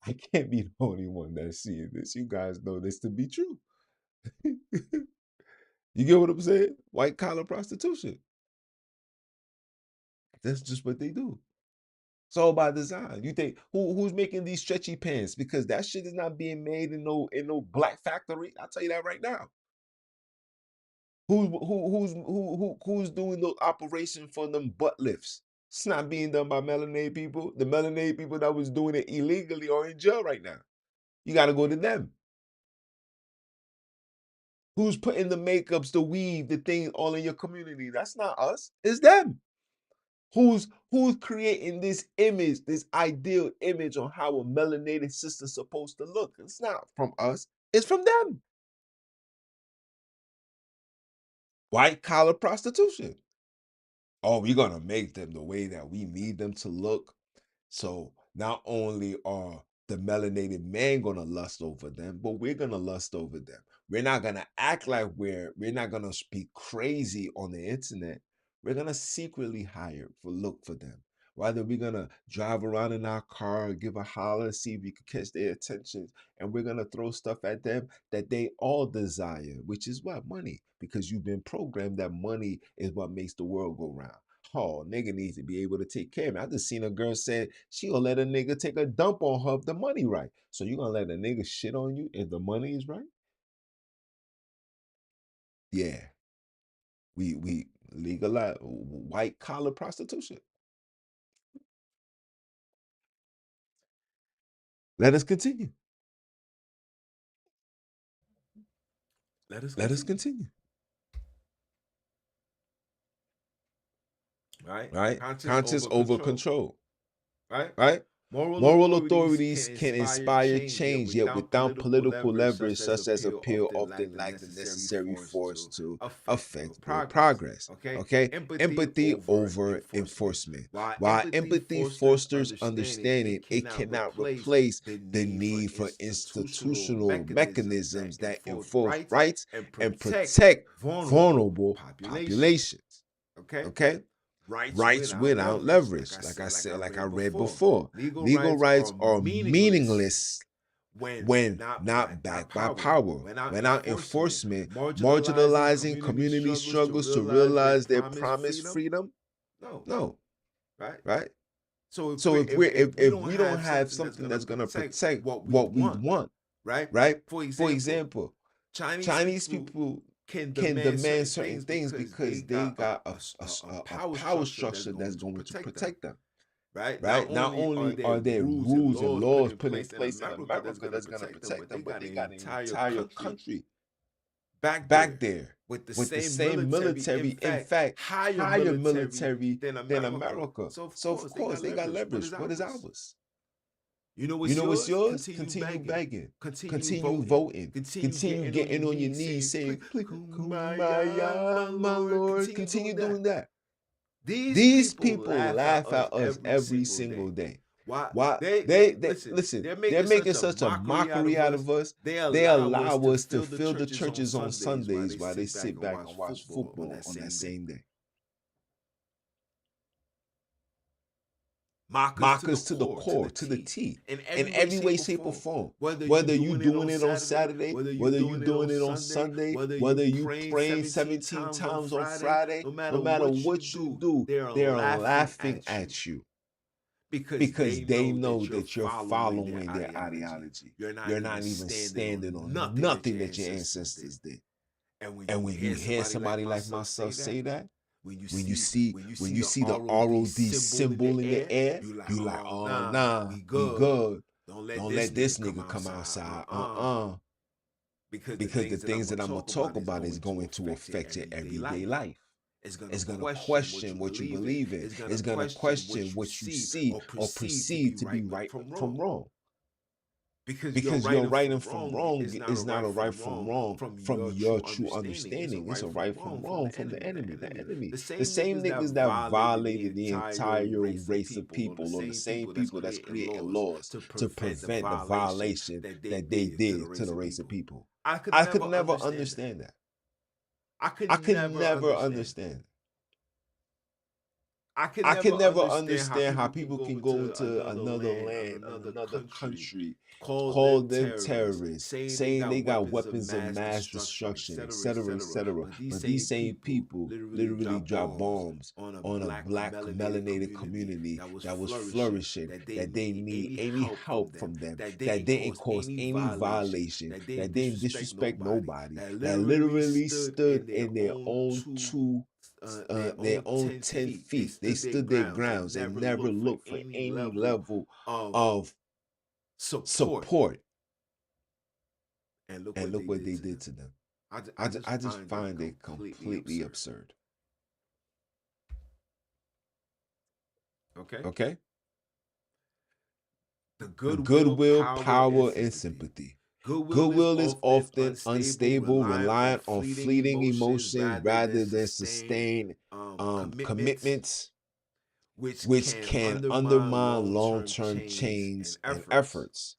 I can't be the only one that's seeing this. You guys know this to be true. You get what I'm saying? White collar prostitution. That's just what they do. It's all by design. You think who's making these stretchy pants? Because that shit is not being made in no black factory. I'll tell you that right now. Who's doing those operations for them butt lifts? It's not being done by melanated people. The melanated people that was doing it illegally are in jail right now. You got to go to them. Who's putting the makeups, the weave, the thing all in your community? That's not us. It's them. Who's creating this image, this ideal image on how a melanated sister's supposed to look? It's not from us. It's from them. White collar prostitution. Oh, we're gonna make them the way that we need them to look. So not only are the melanated man gonna lust over them, but we're gonna lust over them. We're not gonna act like we're not gonna speak crazy on the internet. We're gonna secretly hire for look for them. Whether we're gonna drive around in our car, give a holler, see if we can catch their attention, and we're gonna throw stuff at them that they all desire, which is what? Money. Because you've been programmed that money is what makes the world go round. Oh, nigga needs to be able to take care of me. I just seen a girl say she gonna let a nigga take a dump on her if the money right. So you gonna let a nigga shit on you if the money is right? Yeah, we legalize white collar prostitution. Let us continue.
Let us
Let us
continue.
continue.
Right?
Right?
Conscious
Conscious
over
over
control.
control.
Right?
Right?
Moral
Moral
authorities
authorities
can
can
inspire
inspire
change, yet
change, yet
without
without
political
political
leverage,
leverage,
such as
such as
appeal,
appeal,
often lack
often
the
lack the
necessary
necessary
force
force
to
to
affect real
affect real
progress.
progress.
Okay?
Okay?
Empathy
Empathy
over
over
enforcement.
enforcement.
While
While
empathy
empathy
fosters
fosters
understanding,
understanding,
it
it
cannot
cannot
replace
replace
the
the
need for
need for
institutional
institutional
mechanisms that
mechanisms that
enforce
enforce
rights
rights
and
and
protect
protect
vulnerable
vulnerable
populations.
populations.
Okay?
Okay?
Rights
Rights
without
without
leverage. Like
leverage.
I
Like I
said, like I
said, like I
read
read
before.
before.
Legal
Legal
rights
rights
are
are
meaningless
meaningless
when
when
not
not
backed by
backed by
power.
power.
Without
Without
enforcement,
enforcement,
marginalizing
marginalizing
community
community
struggles to
struggles to
realize their
realize their
promised
promised
freedom.
freedom.
No,
No,
right?
right?
So
So if
if we
we
don't
don't
have
have
something that's
something
gonna
that's gonna
protect
protect
what we
what we
want,
want,
right?
right?
For
For
example,
example,
Chinese
Chinese
people
people
can
can
demand
demand
certain
certain
things
things
because they
because they
got
got
a
a
power
power
structure that's
structure that's
going to
going to
protect them,
protect them.
right? Not
Right? Not
only are
only
there
are there
rules and
rules and
laws put
laws
in
put in
place in
place in
America that's
America
going to
that's gonna
protect them,
protect
but
them,
they
but
got
they
an
got an
entire
entire
country
country
back
back
there
there
with the
with the
same
same
military, in
military, in
fact,
fact,
higher
higher
military
military
than
than
America.
America.
So of
So of
course they
course
got
they got
leverage. What
leverage.
is
What is
ours?
ours?
You know
You
what's
know what's
yours?
yours?
Continue
Continue
begging.
begging.
Continue
Continue
voting.
voting.
Continue
Continue
getting on your
getting on your
knees
knees
saying,
saying,
please,
please,
kumbaya, my
kumbaya, my
lord.
Lord.
Continue
Continue
doing that.
doing that.
These
These
people
people
laugh at
laugh
us
at us
every
every
single
single
day.
day.
Why?
Why
They
they
listen.
listen,
They're
they're
making
making
such a
such a
mockery out
mockery
of
out
us.
of us.
They
They
allow us
allow
to
us to
fill the
fill the
churches on
churches on
Sundays
Sundays while
while
they
they sit
sit
back and
back
watch
and watch
football on
football
that
on that
same day.
same day.
Mock us to
Mock
the
us to the
core, to the
core, to the
T,
T,
in
in
every way,
every way,
shape, or
shape, or
form.
form.
Whether you
Whether you
doing it on
doing it on
Saturday,
Saturday,
whether you
whether you
doing it on
doing it on
Sunday,
Sunday,
whether you
whether you
praying
praying
17
17
times on
times on
Friday,
Friday,
no
no
matter
matter
what you
what you
do,
do,
they are
they're
laughing
laughing
at you
at you
because
because
they
they
know
know
that you're
that you're
following their
following their
ideology.
ideology.
You're not
You're
even
not even
standing
standing
on
on
nothing that
nothing
your
that your
ancestors did.
ancestors did.
And when
And
you
when you
hear
hear
somebody like
somebody like
myself say
myself
that,
say that,
when you
when you
see
see
when you
when
see
you
the
see the
ROD
ROD
symbol in the
symbol in the
air,
air,
you like,
you like,
oh
oh
nah,
nah,
we
we
good.
good.
Don't let
Don't
this
let this
nigga come
nigga come
outside.
outside.
Because the
Because the
things that I'm
things
gonna
that I'm gonna
talk
talk
about is
about is
going to
going to
affect your
affect your
everyday
everyday
life.
life.
It's gonna
It's gonna
question what you
question what you
believe in.
believe in.
It's gonna
It's gonna
question what
question
you
what you
see
see
or
or
perceive to be
perceive to be
right
right
from
from
wrong.
wrong.
Because your
Because
right
your
and
right
from
and from
wrong
wrong
is not a
is not
right
a right
from
from
wrong
wrong
from
from
your
your
true
true
understanding. It's a
understanding. It's
right
a
from
right from
wrong from
wrong
the
from the
enemy.
enemy. The enemy.
The
The
same
same
niggas that
niggas that
violated the
violated the
entire
entire
race of
race of
people, or the
people or the
same
same
people that's
people that's
creating
creating
laws
laws
to
to
prevent the
prevent the
violation
violation
that they
that they
did to the
did to
race
the
of
race of
people.
people.
I could
I could
never
never
understand that.
understand that.
I could
I could
never
never
understand.
understand.
I can
I
never
can never
understand how
understand how
people can
people
go
can go
into
into
another
another
land,
land,
another
another
country,
country,
call
call
them
them
terrorists,
terrorists,
saying
saying they got
of
weapons of
mass
mass
destruction,
destruction,
etc.,
etc.,
etc.
etc.
But these
But these
same
same
people
people
literally
literally
drop
drop
bombs
bombs
on a
on a
black
black
melanated
melanated
community
community
that was
that was
flourishing,
flourishing,
that they
that they
need
need
any
any
help from
help
them,
from them,
that
that
didn't
didn't
cause
cause
any
any
violation,
violation,
that didn't
that didn't
disrespect
disrespect
nobody,
nobody,
that
that
literally
literally
stood
stood
in their
in their
own
own
their
their
own
own
10
10
feet. They
feet. They
stood their
stood their
grounds and
grounds and
never
never
looked for
looked for
any
any
level
level
of
of
support.
support.
And look
And
what
look
they
what
did
they
to
did
them.
to them.
I just
I just
find it
find it
completely
completely
absurd.
absurd.
Okay?
Okay?
The
The
goodwill,
goodwill,
power, and
power, and
sympathy.
sympathy.
Goodwill
Goodwill
is
is
often
often unstable,
reliant
reliant
on
on
fleeting
fleeting
emotions
emotions
rather than
rather than
sustained
sustained
commitments,
commitments,
which
which
can
can
undermine
undermine
long-term
long-term
chains and
chains and
efforts.
efforts.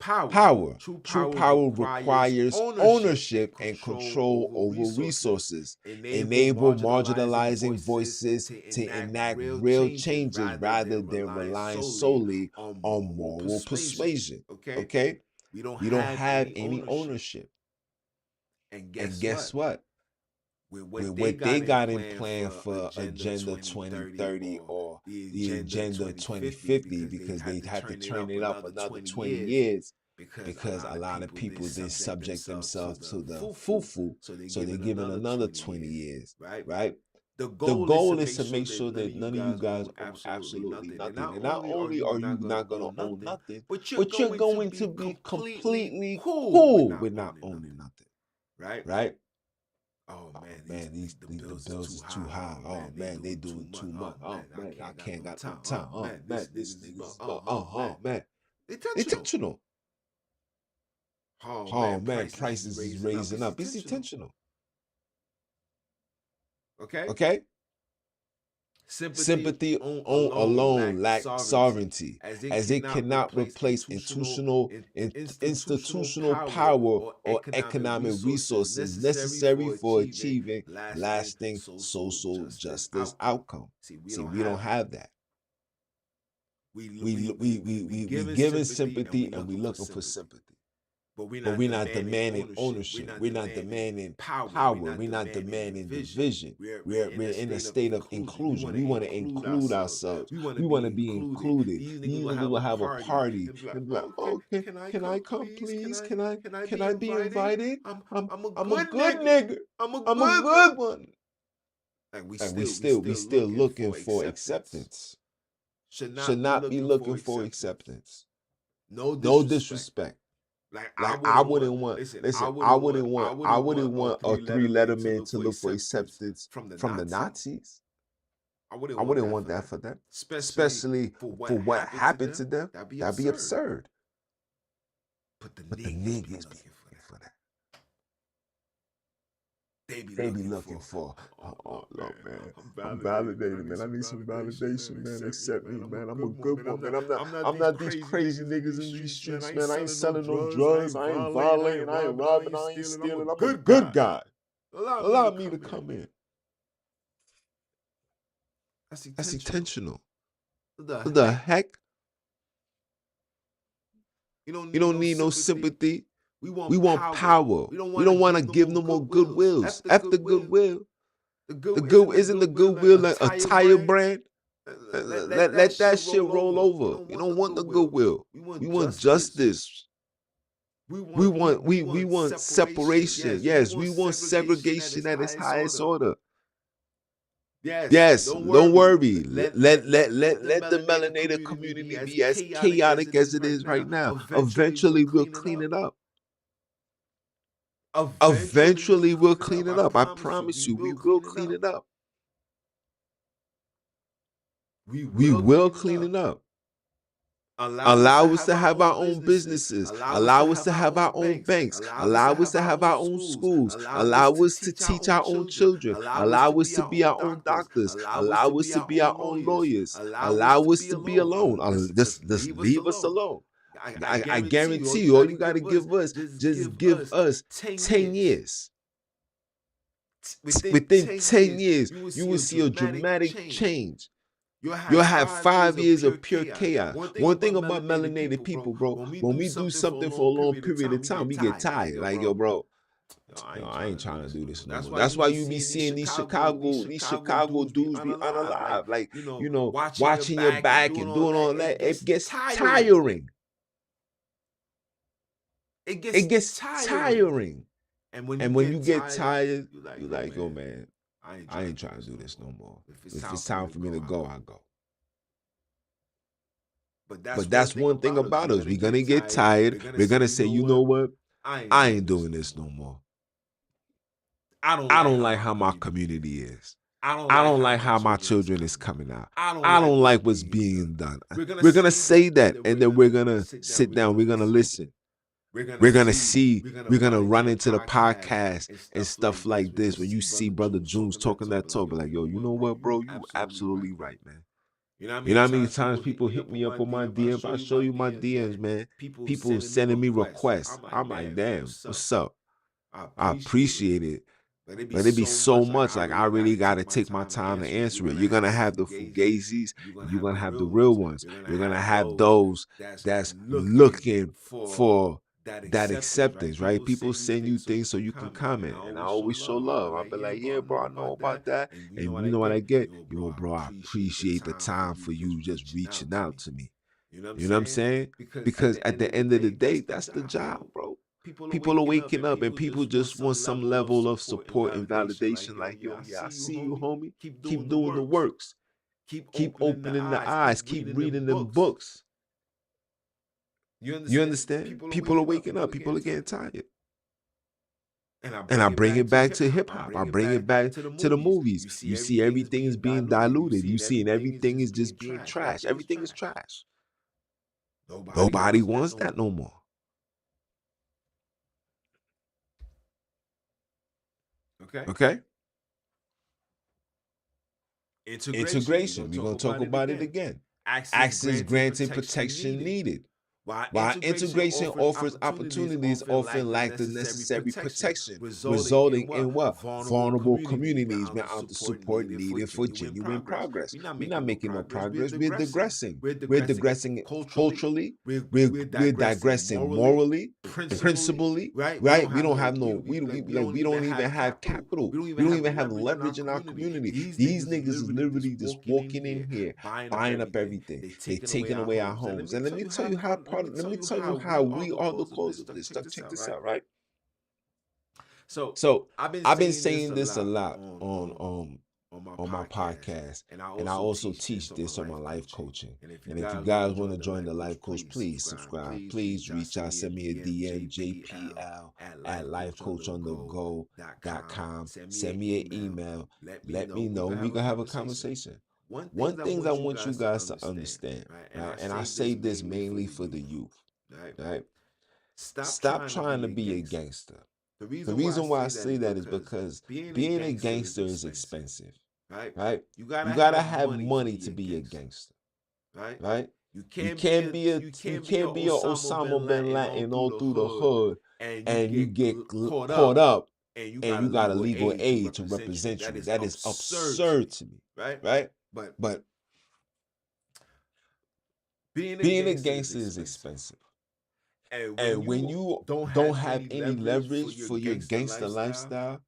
Power. True power requires ownership and control over resources. Enable marginalizing voices to enact real changes rather than relying solely on moral persuasion. Okay? We don't have any ownership. And guess what? With what they got in plan for Agenda 2030 or the Agenda 2050, because they had to turn it up another 20 years because a lot of people did subject themselves to the fufu, so they're giving another 20 years, right? The goal is to make sure that none of you guys own absolutely nothing. And not only are you not going to own nothing, but you're going to be completely cool with not owning nothing, right?
Oh
Man, these the bills is too high. Oh man, they doing too much. Oh man, I can't got no time. Oh man, this niggas. Man, intentional. Oh man, prices is raising up. It's intentional. Okay. Sympathy alone lacks sovereignty, as it cannot replace institutional power or economic resources necessary for achieving lasting social justice outcome. See, we don't have that. We giving sympathy and we looking for sympathy. But we're not demanding ownership. We're not demanding power. We're not demanding division. We're in a state of inclusion. We want to include ourselves. We want to be included. These niggas will have a party and be like, "Oh, can I come, please? Can I be invited? I'm a good nigga. I'm a good one." And we still looking for acceptance. Should not be looking for acceptance. No disrespect. Like I wouldn't want. Listen, I wouldn't want a three-letter man to look for acceptance from the Nazis. I wouldn't want that for them, especially for what happened to them. That'd be absurd. But the niggas be looking for that. They be looking for. Oh Lord, man, I'm validated, man. I need some validation, man. Accept me, man. I'm a good one, man. I'm not these crazy niggas in these streets, man. I ain't selling no drugs. I ain't violating. I ain't robbing. I ain't stealing. I'm a good guy. Allow me to come in. That's intentional. What the heck? You don't need no sympathy. We want power. We don't want to give no more goodwills. F the goodwill. The good isn't the goodwill like a tire brand. Let that shit roll over. You don't want the goodwill. We want justice. We want separation. Yes, we want segregation at its highest order. Yes, don't worry. Let the melanated community be as chaotic as it is right now. Eventually, we'll clean it up. Eventually, we'll clean it up. I promise you, we will clean it up. We will clean it up. Allow us to have our own businesses. Allow us to have our own banks. Allow us to have our own schools. Allow us to teach our own children. Allow us to be our own doctors. Allow us to be our own lawyers. Allow us to be alone. Just leave us alone. I guarantee you, all you got to give us, just give us 10 years. Within 10 years, you will see a dramatic change. You'll have 5 years of pure chaos. One thing about melanated people, bro, when we do something for a long period of time, we get tired. Like, yo, bro, I ain't trying to do this no more. That's why you be seeing these Chicago dudes be unalive. Like, watching your back and doing all that. It gets tiring. It gets tiring. And when you get tired, you're like, yo, man, I ain't trying to do this no more. If it's time for me to go, I go. But that's one thing about us. We're going to get tired. We're going to say, you know what? I ain't doing this no more. I don't like how my community is. I don't like how my children is coming out. I don't like what's being done. We're going to say that, and then we're going to sit down. We're going to listen. We're going to see, we're going to run into the podcast and stuff like this. When you see Brother Junes talking that talk, like, yo, you know what, bro? You absolutely right, man. You know how many times people hit me up on my DMs? I show you my DMs, man. People sending me requests. I'm like, damn, what's up? I appreciate it. But it be so much like I really got to take my time to answer it. You're going to have the fugazis and you're going to have the real ones. You're going to have those that's looking for that acceptance, right? People send you things so you can comment. And I always show love. I'll be like, yeah, bro, I know about that. And you know what I get? Yo, bro, I appreciate the time for you just reaching out to me. You know what I'm saying? Because at the end of the day, that's the job, bro. People are waking up and people just want some level of support and validation. Like, yo, yeah, I see you, homie. Keep doing the works. Keep opening the eyes. Keep reading them books. You understand? People are waking up. People are getting tired. And I bring it back to hip hop. I bring it back to the movies. You see everything is being diluted. You see everything is just being trash. Everything is trash. Nobody wants that no more. Okay? Integration. We're going to talk about it again. Access granted protection needed. While integration offers opportunities, often lack the necessary protection, resulting in what? Vulnerable communities without the support needed for genuine progress. We're not making no progress. We're digressing. We're digressing culturally. We're digressing morally, principally, right? We don't have no, we don't even have capital. We don't even have leverage in our community. These niggas is literally just walking in here, buying up everything. They taking away our homes. And let me tell you how let me tell you how we are the cause of this. Check this out, right? So I've been saying this a lot on my podcast, and I also teach this on my life coaching. And if you guys want to join the life coach, please subscribe. Please reach out, send me a DM, JPL at lifecoachonthego.com. Send me an email. Let me know. We can have a conversation. One thing I want you guys to understand, right? And I say this mainly for the youth, right? Stop trying to be a gangster. The reason why I say that is because being a gangster is expensive, right? You gotta have money to be a gangster, right? You can't be a Osama bin Laden all through the hood, and you get caught up, and you got a legal aid to represent you. That is absurd to me, right? But being a gangster is expensive. And when you don't have any leverage for your gangster lifestyle,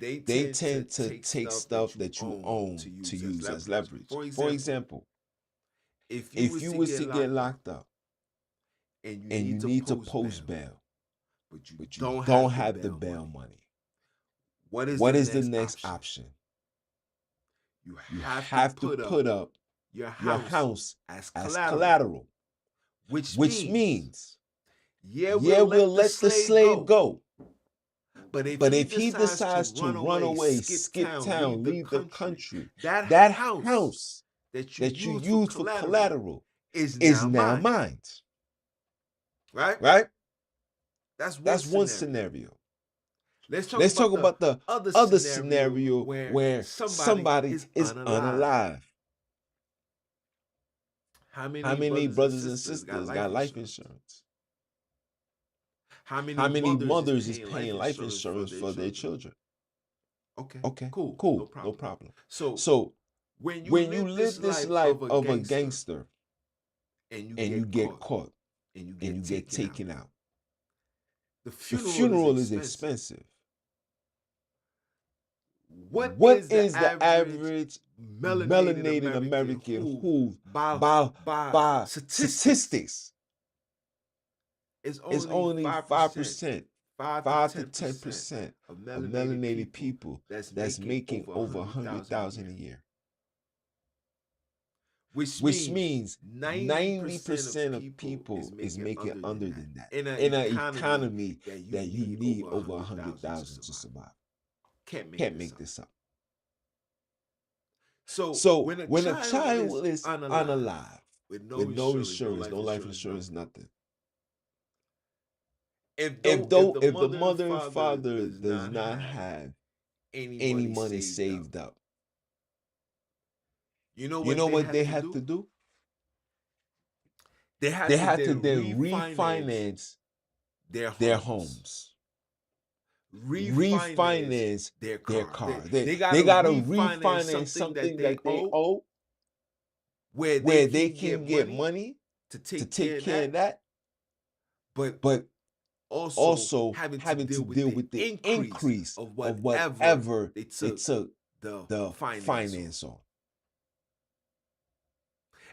they tend to take stuff that you own to use as leverage. For example, if you was to get locked up and you need to post bail, but you don't have the bail money, what is the next option? You have to put up your house as collateral, which means, yeah, we'll let the slave go. But if he decides to run away, skip town, leave the country, that house that you use for collateral is now mine. Right? That's one scenario. Let's talk about the other scenario where somebody is unalive. How many brothers and sisters got life insurance? How many mothers is paying life insurance for their children? Okay, cool, no problem. So when you live this life of a gangster and you get caught and you get taken out, the funeral is expensive. What is the average melanated American who, by statistics, is only 5%, 5 to 10% of melanated people that's making over 100,000 a year? Which means 90% of people is making under than that in an economy that you need over 100,000 to survive. Can't make this up. So when a child is unalive with no insurance, no life insurance, nothing. If the mother and father does not have any money saved up, You know what they have to do?
They
They
have
have
to
to
then
then refinance
their
their
homes,
homes,
refinance
refinance
their
their
car.
car.
They
They
gotta
gotta
refinance
refinance
something that
something
they
that they
owe,
owe,
where they
where they
can
can
get
get
money
money
to
to
take care
take
of
care of
that,
that,
but
but
also
also
having to
having to
deal with
deal
the
with the
increase
increase
of
of
whatever
whatever
they
they
took
took
the
the
finance on.
finance on.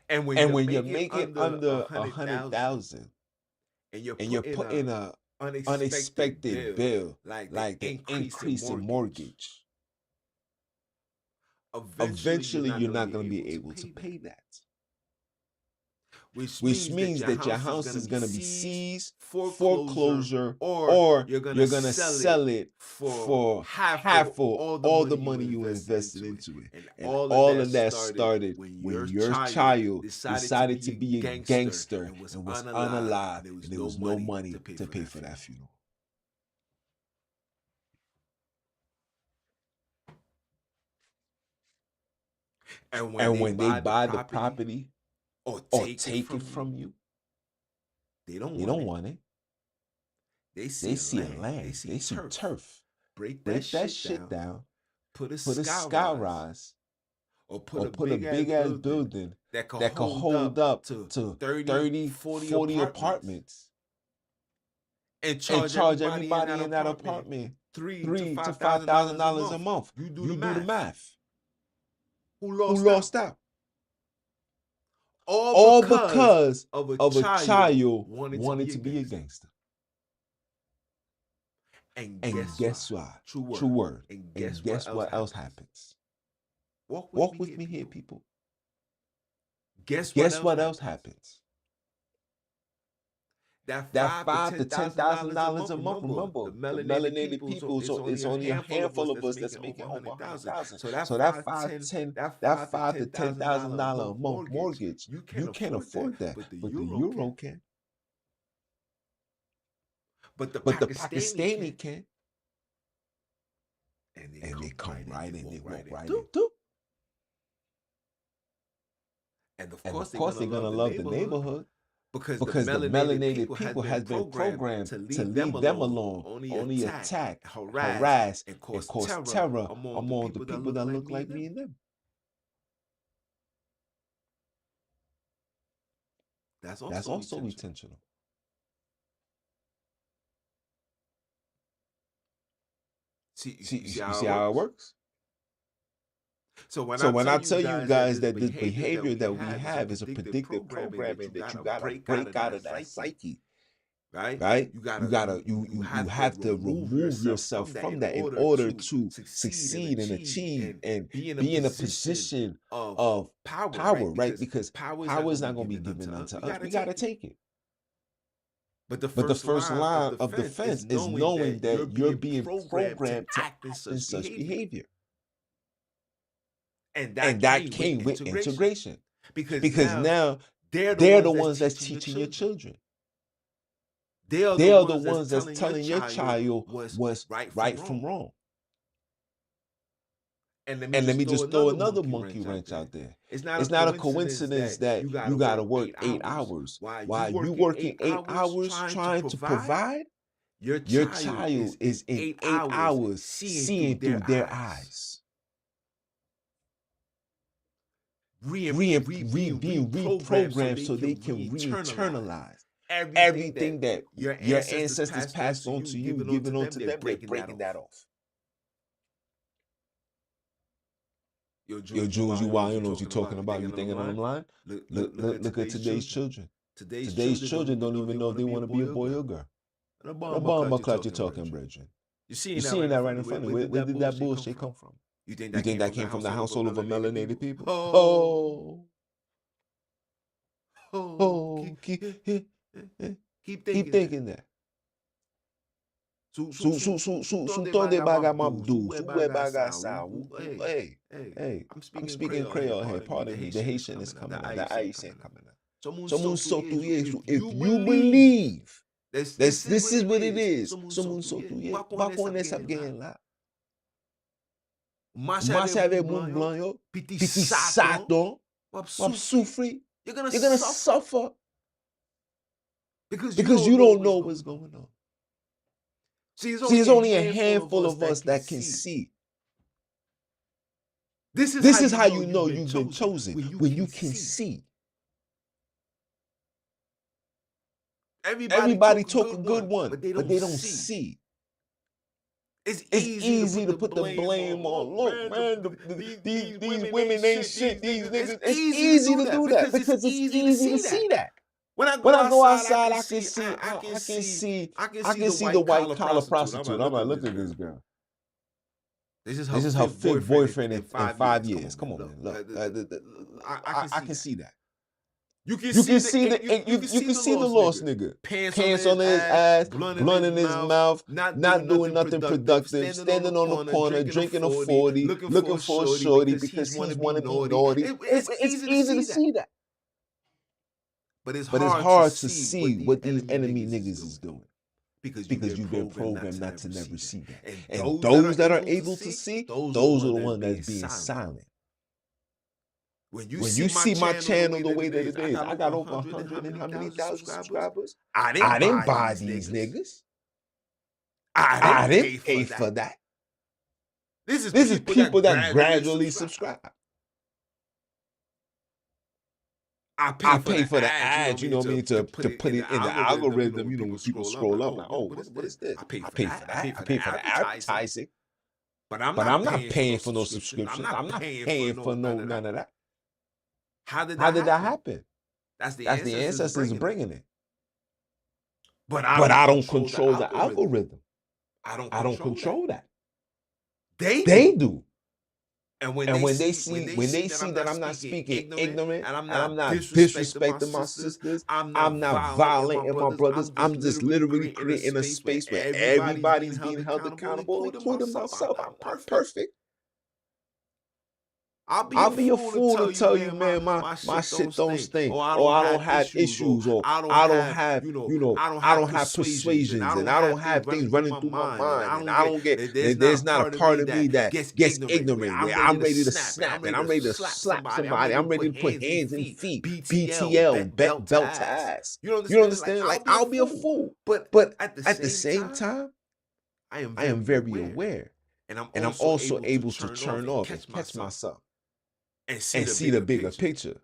And when
And
you're
when you
making
make it
under a
under
hundred thousand
100,000
and you're
and you're
putting a
putting a
unexpected
unexpected
bill
bill
like the
like the
increase in
increase in
mortgage,
mortgage,
eventually you're
eventually
not
you're
going to
not
be
going to
able
be
to
able to
pay that.
pay that.
Which
Which
means that
means
your
that your
house is
house
going to
is
be
going to be
seized,
seized,
foreclosure,
foreclosure,
or
or
you're going to
you're going to
sell it
sell it
for
for
half of
half of
all the
all
money
the
you
money you
invested
invested
into it.
into it.
And
And
all of
all
that
of that
started
started
when
when
your
your
child
child
decided
decided
to
to
be a
be a
gangster
gangster
and was
and was
unalive,
unalive,
and there was
and there
no
was no
money
money
to pay
to
for
pay
that
for that
funeral.
funeral.
And
And when they
buy the
buy the
property
property
or
or
take it
take it
from you,
from you,
they don't
they
want
don't
it.
want it.
They
They
see a
see a
land, they
land,
see
they see
turf.
turf.
Break that
Break that
shit
shit
down,
down,
put a
put a
sky
sky
rise,
rise,
or put
or
a
put a
big ass
big ass
building
building
that could
that could
hold
hold
up
up
to
to
30,
30,
40
40
apartments,
apartments,
and
and
charge
charge
everybody in
everybody
that
in that
apartment
apartment
three to
three to
five
five
thousand
thousand
dollars a
dollars a
month.
month.
You do the
You do the
math.
math.
Who
Who
lost out?
lost out?
All
All
because
because
of a
of a
child
child
wanted
wanted
to
to
be
be
a
a
gangster.
gangster.
And
And guess
why?
why?
True word.
True word.
And
And
guess
guess
what
what
else
else
happens?
happens?
Walk
Walk
with
with
me
me
here,
here,
people.
people.
Guess
Guess what
else
else
happens?
happens?
That
That
five to
five to
ten
ten
thousand
thousand
dollars a
dollars
month.
a month.
Remember,
Remember,
the
the
melanated
melanated
people. So
people.
it's
So
only
it's
a
only a
handful of
handful
us
of us
that's
that's
making
making
over
over
100,000.
100,000.
So that
So
five to ten
to ten
thousand
thousand
dollar a
dollar a
month
month
mortgage.
mortgage,
You can't
you can't
afford that,
afford that,
but the
but the
euro
euro
can.
can.
But the
But the
Pakistani
Pakistani
can.
can.
And
They come right in. They walk right
through.
in too.
And of
And
course,
of
they're
course,
gonna
they're gonna
love the
love the
neighborhood
neighborhood
because the
because the
melanated
melanated
people has
people
been
has been
programmed
programmed
to
to
leave them
leave them
alone,
alone,
only
only
attack,
attack,
harass,
harass,
and
and
cause
cause
terror
terror
among the
among the
people that
people
look
that
like
look
me and
like me
them.
and them.
That's
That's
also
also
intentional.
intentional.
You see
You
how
see
it
how it
works?
works?
So when
So
I
when
tell
I
you
tell you
guys that
guys
this
that this
behavior
behavior
that
that
we
we
have is a
have is a
predictive
predictive
programming that
programming
you
that you
gotta
gotta
break out of
break out
that
of that
psyche,
psyche,
right?
right?
You
You
gotta
gotta
you
you
have to
have to
remove
remove
yourself
yourself
from that
from
in
that in
order
order
to
to
succeed
succeed and achieve and
be in a
be in a
position
position
of
of
power, right?
power, right?
Because
Because
power is not
power is
going to
not
be
going to be
given unto
given
us.
unto
We
us.
got to
We got to
take it.
take it.
But the
But the
first
first
line of
line of
defense is
defense is
knowing
knowing
that you're
that you're
being
being
programmed to
programmed to
act in
act in
such
such
behavior.
behavior.
And
And
that
that
came with
came with
integration.
integration.
Because
Because
now
now
they're the
they're the
ones that's
ones that's
teaching your
teaching your
children.
children.
They are
They
the
are the
ones that's
ones that's
telling your
telling your
child
child
what's
what's
right from
right from
wrong.
wrong.
And let
And let me
me
just
just
throw
throw
another
another
monkey
monkey
wrench
wrench
out
out
there.
there.
It's not a coincidence that you got to work 8 hours
while
while
you
you
working
working
8
8
hours
hours
trying to
trying to
provide.
provide.
Your
Your
child
child
is in
is in
8
8
hours
hours
seeing
seeing
through
through
their
their
eyes.
eyes. Being
Reprogrammed so
reprogrammed
they
so they
can
can
re-internalize
internalize
everything that
everything that
your
your
ancestors
ancestors
passed on
passed
to
on
you,
to you,
giving on to
giving on
them.
to
They're
them. They're
breaking that
breaking that
off.
off.
Yo,
Yo,
Jules,
Jules,
you
you
wild,
wild,
you
you
know
know
what
what
you're
you're
talking
talking
about.
about.
You
You
thinking
thinking
on
on
them
them line?
Look at
Look at
today's
today's
children.
children.
Today's
Today's
children
children don't even know if they want to be a boy or girl.
And a
What
bomb
bomb
clock
clock you
you're
talking,
talking,
brethren?
brethren.
You
You seeing
seeing
that
that
right
right
in
in
front
front
of
of
you?
you? Where did that bullshit
Come
come
from?
from?
You think
You
that
think
came
that
from the
came from the
household
household
of
of
a
a
melanated
melanated
people?
people?
Oh,
Oh,
keep
keep
thinking that.
thinking that. Su
Sonde
tonde
baga
baga
mabdu,
mabdu,
suwe
su we
baga
baga
sa,
sa,
hey,
hey,
hey,
hey,
I'm
I'm
speaking
speaking
Creole here,
Creole here,
pardon me.
pardon me.
The
The
Haitian
Haitian
is
is
coming
coming
out,
out,
the
the
Haitian
Haitian
coming
coming out.
out.
Someone
So
so
tu
tu
yesu,
yesu,
if
if
you
you
believe,
believe,
this
this
is what
is
it
what it
is.
is.
Someone so
Someone
tu
so
ye,
tu ye,
bakone
bakone
sab gen la.
sab gen la. Mas avez moun blanc yo, petit Satan, wap soufri, you're gonna suffer because you don't know what's going on. See, there's only a handful of us that can see. This is how you know you've been chosen, when you can see. Everybody talk a good one, but they don't see. It's easy to put the blame on. Look, man, these women ain't shit. These niggas. It's easy to do that because it's easy to see that. When I go outside, I can see the white collar prostitute. I'm like, look at this girl. This is her fifth boyfriend in 5 years. Come on, man. Look, I can see that. You can see the lost nigga. Pants on his ass, blunt in his mouth, not doing nothing productive, standing on the corner, drinking a 40, looking for a shorty because he's want to be naughty. It's easy to see that. But it's hard to see what these enemy niggas is doing. Because you've been programmed not to never see that. And those that are able to see, those are the ones that's being silent. When you see my channel the way that it is, I got over 100 and how many thousand subscribers? I didn't buy these niggas. I didn't pay for that. This is people that gradually subscribe. I pay for the ads, you know what I mean, to put it in the algorithm, you know, when people scroll up, like, oh, what is this? I pay for that. I pay for the advertising. But I'm not paying for no subscriptions. I'm not paying for none of that. How did that happen? That's the ancestors bringing it. But I don't control the algorithm. I don't control that. They do. And when they see that I'm not speaking ignorant and I'm not disrespecting my sisters, I'm not violating my brothers, I'm just literally creating a space where everybody's being held accountable, including myself. I'm not perfect. I'll be a fool to tell you, man, my shit don't stink, or I don't have issues, or I don't have, I don't have persuasions, and I don't have things running through my mind, and I don't get, there's not a part of me that gets ignorant, where I'm ready to snap, and I'm ready to slap somebody, I'm ready to put hands and feet, BTL, belt to ass. You understand? Like, I'll be a fool, but at the same time, I am very aware, and I'm also able to turn off and catch myself. And see the bigger picture.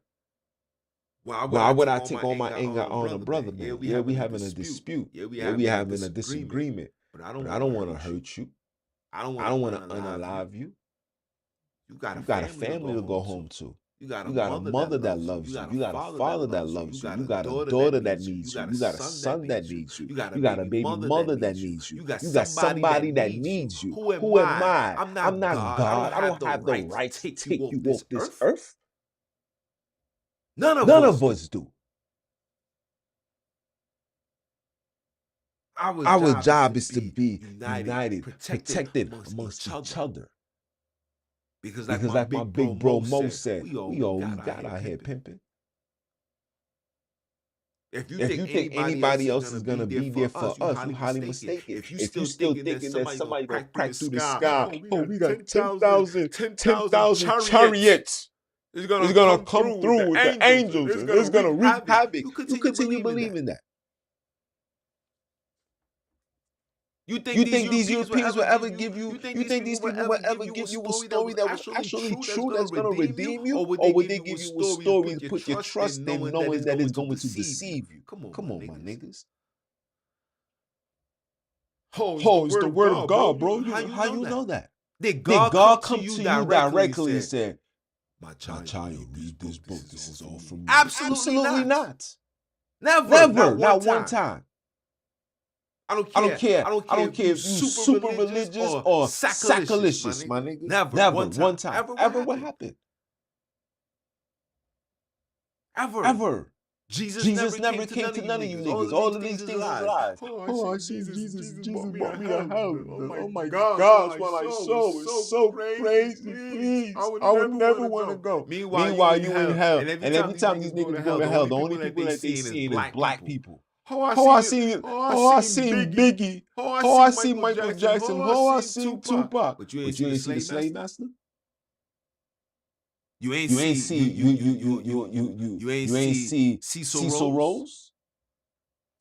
Why would I take all my anger on a brother, man? Yeah, we having a dispute. Yeah, we having a disagreement. But I don't want to hurt you. I don't want to unalive you. You got a family to go home to. You got a mother that loves you. You got a father that loves you. You got a daughter that needs you. You got a son that needs you. You got a baby mother that needs you. You got somebody that needs you. Who am I? I'm not God. I don't have the right to take you off this earth. None of us do. Our job is to be united, protected amongst each other. Because like my big bro Mo said, we all got out here pimping. If you think anybody else is gonna be there for us, you highly mistaken. If you still thinking that somebody gonna crack through the sky, oh, we got 10,000 chariots. It's gonna come through with the angels, and it's gonna wreak havoc. You continue believing that. You think these Europeans will ever give you? You think these people will ever give you a story that was actually true, that's going to redeem you, or would they give you a story to put your trust in, knowing that it's going to deceive you? Come on, my niggas. Oh, it's the word of God, bro. How you know that? Did God come to you directly and say, "My child, read this book. This is all from me"? Absolutely not. Never. Not one time. I don't care if you super religious or sacrilegious, my nigga. Never. One time. Ever what happened? Ever. Jesus never came to none of you niggas. All of these things is lies. Oh, I see Jesus brought me to hell. Oh my gosh, what I saw was so crazy. Please, I would never want to go. Meanwhile, you in hell. And every time these niggas go to hell, the only people that they see is black people. I seen Biggie. I seen Michael Jackson. I seen Tupac. But you ain't see the slave master?
You ain't
You ain't
see
see you ain't see
Cecil
Cecil
Rose.
Rose.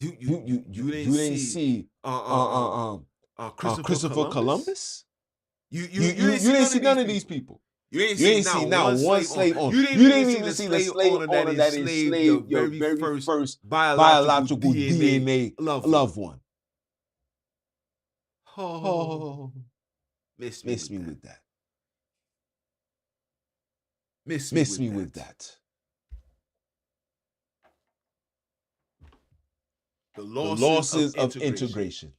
You didn't see Christopher Columbus. You didn't see none of these people.
You ain't
You
see
ain't see
not one slave owner.
You didn't even see the slave owner that
enslaved your
enslaved your very first
biological
DNA loved one.
Oh, miss me with that. Miss me with that. The
losses of integration.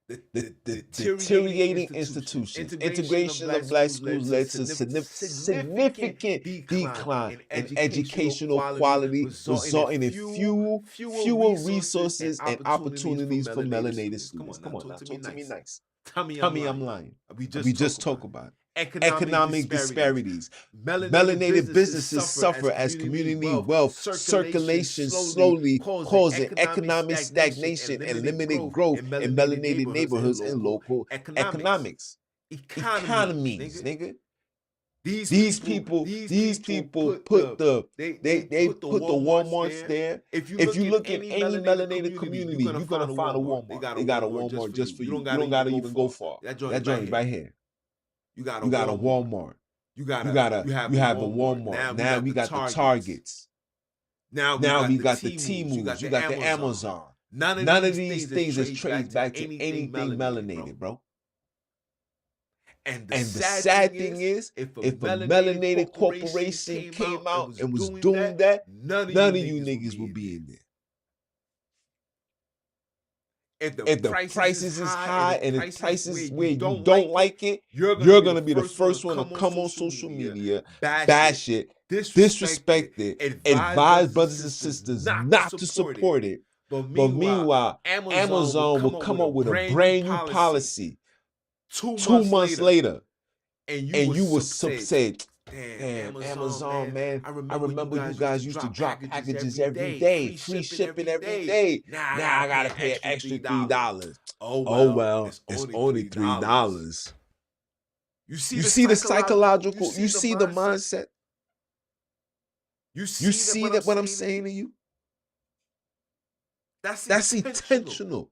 The deteriorating institutions. Integration of black schools led to significant decline in educational quality, resulting in fewer resources and opportunities for melanated students. Come on now, talk to me nice. Tell me I'm lying. We just talk about it. Economic disparities. Melanated businesses suffer as community wealth circulation slowly causing economic stagnation and limited growth in melanated neighborhoods and local economics. Economies, nigga. These people put the they put the Walmarts there. If you look in any melanated community, you're gonna find a Walmart. They got a Walmart just for you. You don't gotta even go far. That joint is right here. You got a Walmart. You have a Walmart. Now we got the Targets. Now we got the Temus. You got the Amazon. None of these things is traced back to anything melanated, bro. And the sad thing is, if a melanated corporation came out and was doing that, none of you niggas will be in there. If the prices is high and the prices where you don't like it, you're gonna be the first one to come on social media, bash it, disrespect it, advise brothers and sisters not to support it. But meanwhile, Amazon will come up with a brand new policy 2 months later, and you will say, damn, Amazon, man. I remember you guys used to drop packages every day, free shipping every day. Now I gotta pay an extra $3. Oh well, it's only $3. You see the psychological, you see the mindset. You see that what I'm saying to you? That's intentional.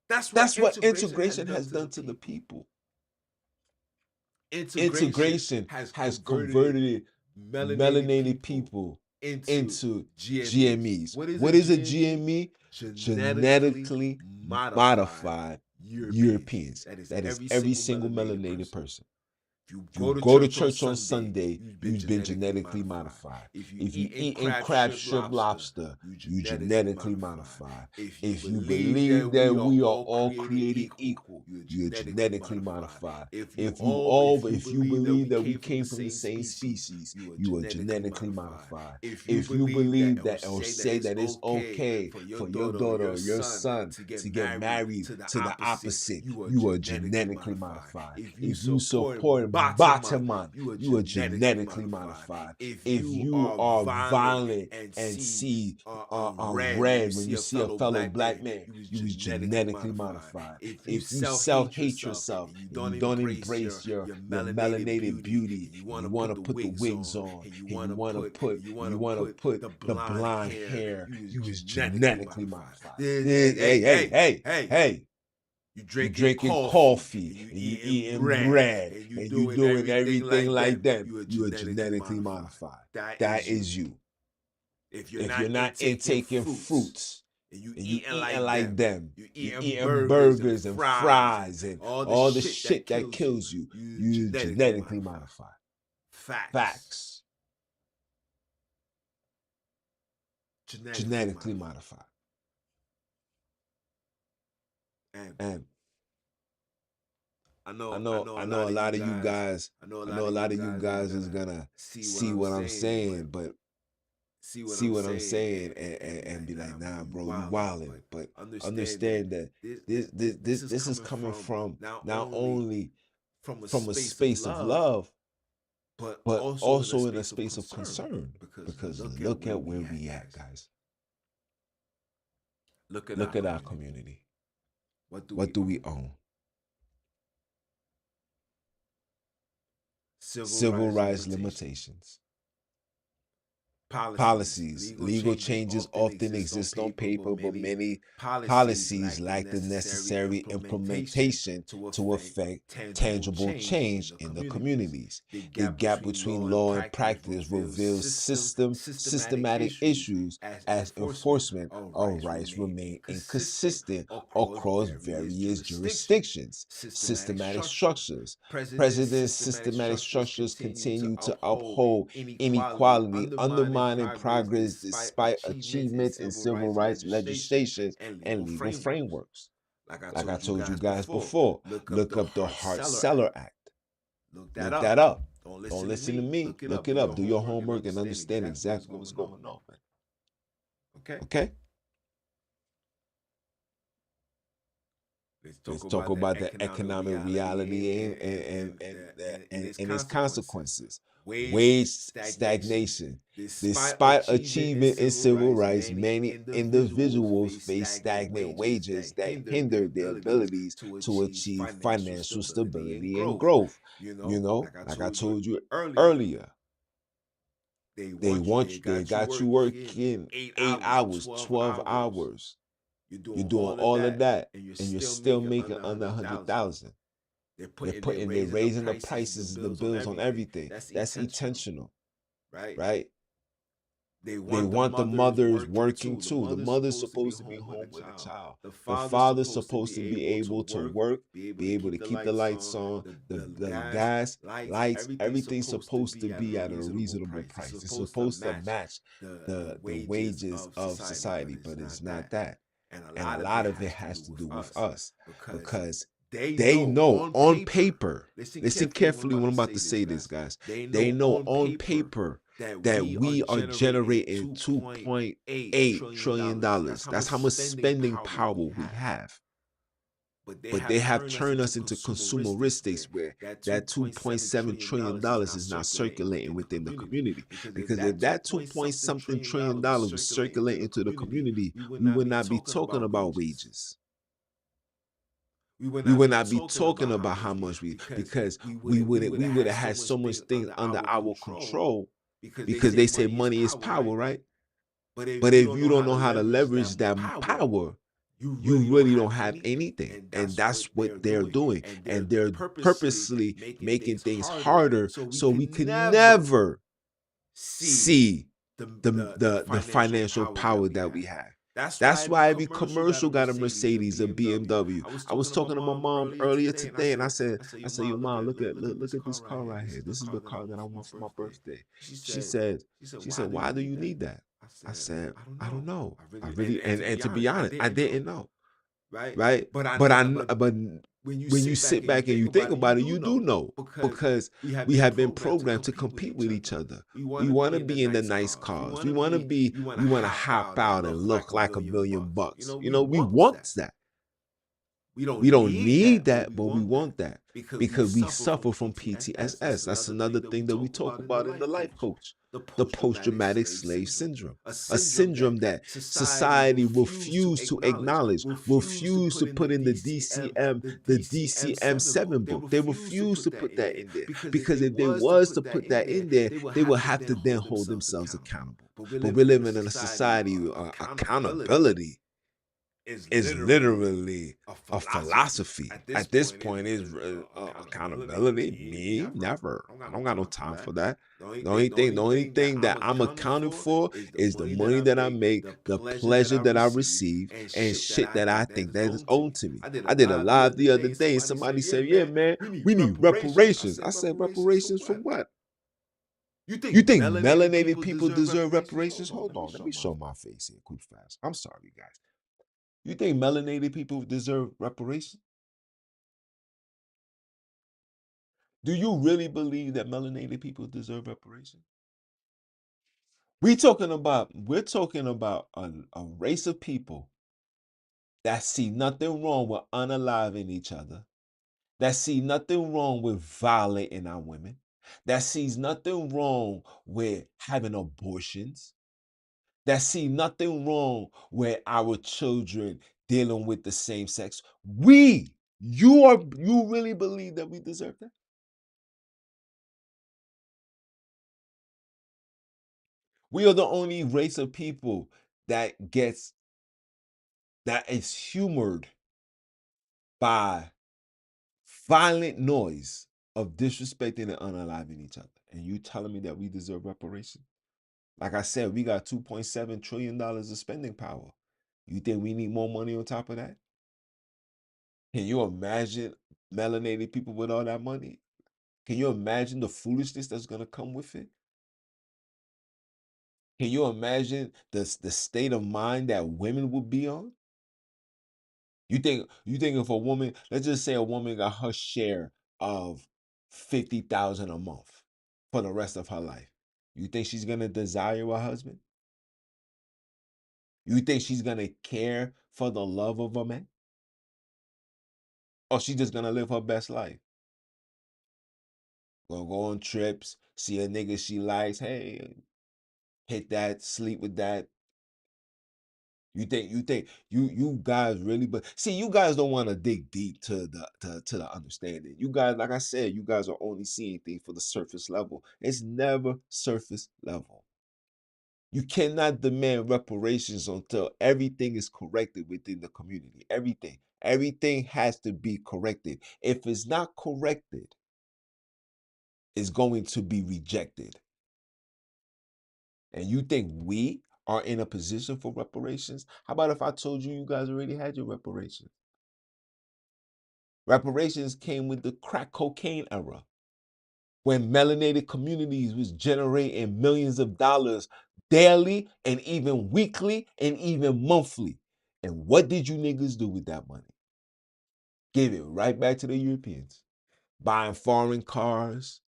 That's what integration has done to the people. Integration has converted melanated people into GMEs. What is a GME? Genetically modified Europeans. That is every single melanated person. If you go to church on Sunday, you've been genetically modified. If you eating crab, shrimp, lobster, you genetically modified. If you believe that we are all created equal, you're genetically modified. If you believe that we came from the same species, you are genetically modified. If you believe that or say that it's okay for your daughter or your son to get married to the opposite, you are genetically modified. If you support Bataman, you are genetically modified. If you are violent and see red when you see a fellow black man, you is genetically modified. If you self-hate yourself and you don't embrace your melanated beauty, you want to put the wigs on, and you want to put the blonde hair, you is genetically modified. Hey. You drinking coffee, and you eating bread, and you doing everything like them. You are genetically modified. That is you. If you're not intaking fruits, and you eating like them, you eating burgers and fries and all the shit that kills you, you're genetically modified. Facts. Genetically modified. And I know a lot of you guys is gonna see what I'm saying, but see what I'm saying and be like, nah, bro, you wildin'. But understand that this is coming from not only from a space of love, but also in a space of concern. Because look at where we at, guys. Look at our community. What do we own? civil rights limitations. Policies. Legal changes often exist on paper, but many policies lack the necessary implementation to affect tangible change in the communities. The gap between law and practice reveals systematic issues as enforcement of rights remain inconsistent across various jurisdictions. Systematic structures. President's systematic structures continue to uphold inequality, undermining progress despite achievements in civil rights legislation and legal frameworks. Like I told you guys before, look up the Hart-Celler Act. Look that up. Don't listen to me. Look it up. Do your homework and understand exactly what's going on, man. Okay? Let's talk about the economic reality and its consequences. Wage stagnation. Despite achievement in civil rights, many individuals face stagnant wages that hinder their abilities to achieve financial stability and growth. Like I told you earlier, they got you working 8 hours, 12 hours. You're doing all of that, and you're still making under 100,000. They're raising the prices of the bills on everything. That's intentional, right? They want the mothers working too. The mother's supposed to be home with a child. The father's supposed to be able to work, be able to keep the lights on, the gas, lights, everything's supposed to be at a reasonable price. It's supposed to match the wages of society, but it's not that. And a lot of it has to do with us because they know on paper, listen carefully when I'm about to say this, guys. They know on paper that we are generating $2.8 trillion. That's how much spending power we have. But they have turned us into consumeristics where that $2.7 trillion is not circulating within the community. Because if that 2 point something trillion dollars was circulating into the community, we would not be talking about wages. We would not be talking about how much because we would have had so much things under our control because they say money is power, right? But if you don't know how to leverage that power, you really don't have anything. And that's what they're doing. And they're purposely making things harder so we can never see the financial power that we have. That's why every commercial got a Mercedes, a BMW. I was talking to my mom earlier today, and I said, "Yo, mom, look at this car right here. This is the car that I want for my birthday." She said, "Why do you need that?" I said, "I don't know. I really and to be honest, I didn't know, right? But when you sit back and you think about it, you do know because we have been programmed to compete with each other. We want to be in the nice cars. We want to hop out and look like $1,000,000. We want that. We don't need that, but we want that because we suffer from PTSS. That's another thing that we talk about in the life coach. The post-traumatic slave syndrome, a syndrome that society refused to acknowledge, refused to put in the DCM-7 book. They refused to put that in there because if they was to put that in there, they would have to then hold themselves accountable. But we're living in a society accountability is literally a philosophy. At this point, is accountability. Me, never. I don't got no time for that. The only thing that I'm accounting for is the money that I make, the pleasure that I receive, and shit that I think that is owed to me. I did a live the other day, and somebody said, "Yeah, man, we need reparations." I said, "Reparations for what? You think melanated people deserve reparations?" Hold on, let me show my face here quick fast. I'm sorry, guys. You think melanated people deserve reparations? Do you really believe that melanated people deserve reparations? We're talking about a race of people that see nothing wrong with unaliving each other, that see nothing wrong with violating our women, that sees nothing wrong with having abortions, that see nothing wrong with our children dealing with the same sex. You really believe that we deserve that? We are the only race of people that is humored by violent noise of disrespecting and unaliving each other. And you telling me that we deserve reparations? Like I said, we got $2.7 trillion of spending power. You think we need more money on top of that? Can you imagine melanated people with all that money? Can you imagine the foolishness that's going to come with it? Can you imagine the state of mind that women would be on? You think if a woman, let's just say a woman got her share of 50,000 a month for the rest of her life. You think she's gonna desire a husband? You think she's gonna care for the love of a man? Or she just gonna live her best life? Gonna go on trips, see a nigga she likes, hey, hit that, sleep with that. You guys really, but see, you guys don't want to dig deep to the understanding. You guys, like I said, you guys are only seeing things for the surface level. It's never surface level. You cannot demand reparations until everything is corrected within the community. Everything has to be corrected. If it's not corrected, it's going to be rejected. And you think we are in a position for reparations? How about if I told you you guys already had your reparations? Reparations came with the crack cocaine era, when melanated communities was generating millions of dollars daily and even weekly and even monthly. And what did you niggas do with that money? Give it right back to the Europeans. Buying foreign cars,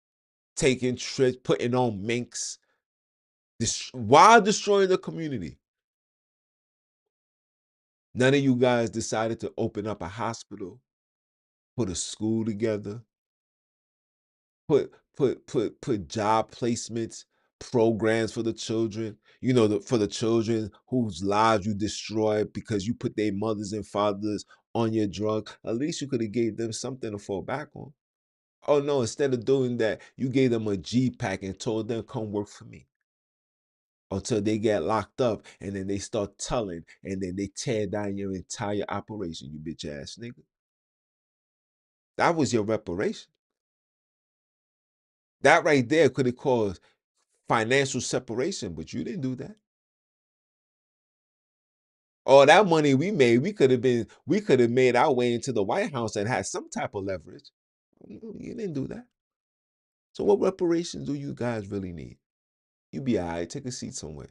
taking trips, putting on minks, while destroying the community. None of you guys decided to open up a hospital, put a school together, put job placements, programs for the children. You know, for the children whose lives you destroyed because you put their mothers and fathers on your drug. At least you could have gave them something to fall back on. Oh no, instead of doing that, you gave them a G pack and told them come work for me until they get locked up, and then they start telling, and then they tear down your entire operation, you bitch ass nigga. That was your reparation. That right there could have caused financial separation, but you didn't do that. All that money we made, we could have made our way into the White House and had some type of leverage. You didn't do that. So what reparations do you guys really need? You be all right. Take a seat somewhere.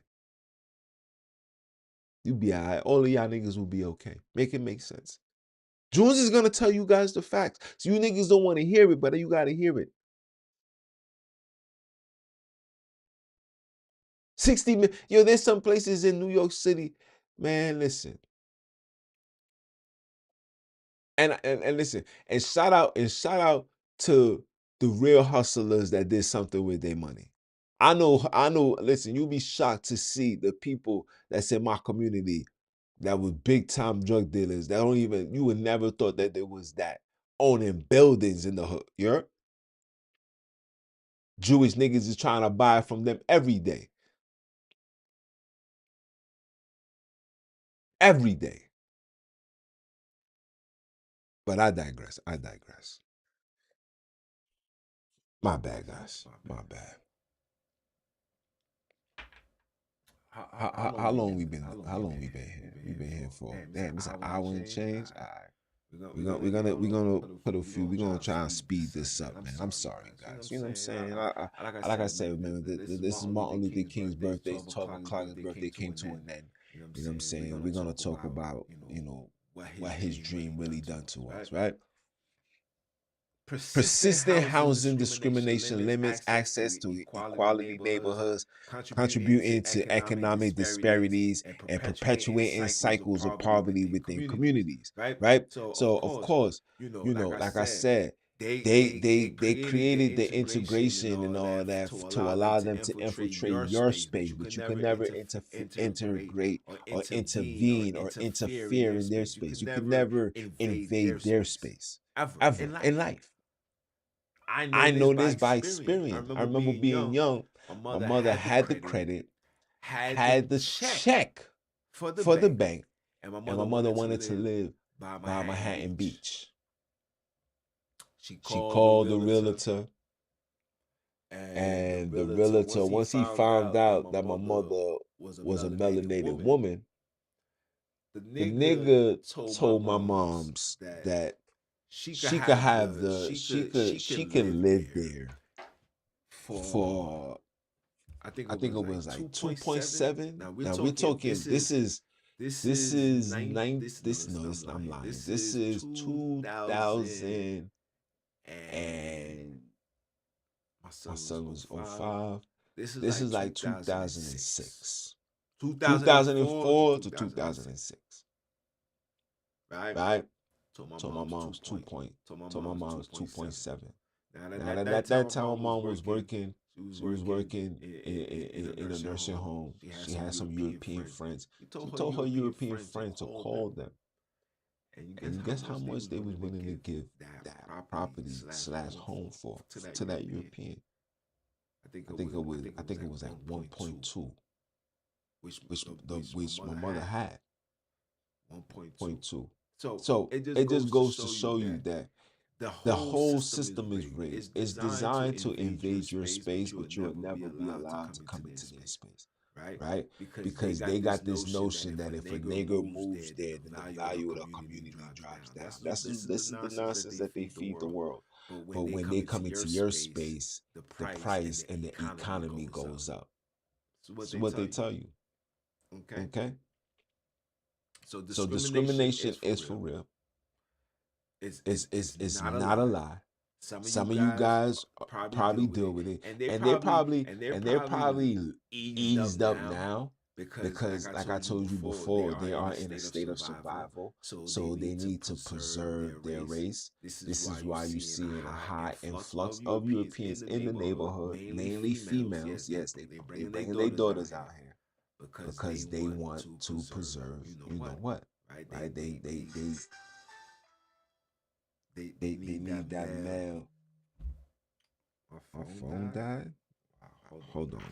You be all right. All of y'all niggas will be okay. Make it make sense. Jules is gonna tell you guys the facts. So you niggas don't want to hear it, but you gotta hear it. 60 million. Yo, there's some places in New York City. Man, listen. And listen, and shout out to the real hustlers that did something with their money. I know, listen, you'll be shocked to see the people that's in my community that was big time drug dealers that don't even, you would never thought that there was that, owning buildings in the hood. You're Jewish niggas is trying to buy from them every day. Every day. But I digress. My bad, guys. My bad. How long we been here? We been here for, damn, it's an hour and change. All right. We're gonna put a few. We're gonna try and speed this up, man. I'm sorry, guys. You know what I'm saying? Like I said, man, this is Martin Luther King's birthday. 12 o'clock. His birthday came to an end. You know what I'm saying? We're gonna talk about, what his dream really done to us, right? Persistent housing discrimination limits access to equality neighborhoods, contributing to economic disparities and perpetuating cycles of poverty within communities. Right? So of course, like I said, they created the integration and all that to allow them to infiltrate your space, but you can never integrate or intervene or interfere in their space. You can never invade their space ever in life. I know this by experience. I remember being young. My mother had the credit. had the check for the bank, and my mother wanted to live by Manhattan Beach. She called the realtor, and the realtor, once he found out that my mother was a melanated woman, the nigga told my moms that she could have she can live there for I think it was like 2.7. Now we're talking this is nine this no this I'm lying. This is 2000 and my son was 05. This is like 2006. 2004 to 2006. Right? So my mom's 2.7. Now at that time my mom was working. She was working in a nursing home. She had some European friends. She told her European friend to call them. And guess how much they was willing to give that property slash home for to that European? I think it was like 1.2, which my mother had. 1.2. So it just goes to show you that the whole system is rigged. It's designed to invade your space, but you'll never be allowed to come into their space, right? Because they got this notion that if a nigger moves there, then the value of the community drops down. This is the nonsense that they feed the world. But when they come into your space, the price and the economy goes up. That's what they tell you. Okay? So discrimination is for real. It's not a lie. Some of you guys probably deal with it, and they're probably eased up now because, like I told you before, they are in a state of survival, so they need to preserve their race. This is why you're seeing a high influx of Europeans in the neighborhood, mainly females. Yes, they bringing their daughters out here because they want to preserve. You know what? Right? They need that male. My phone died? Hold on.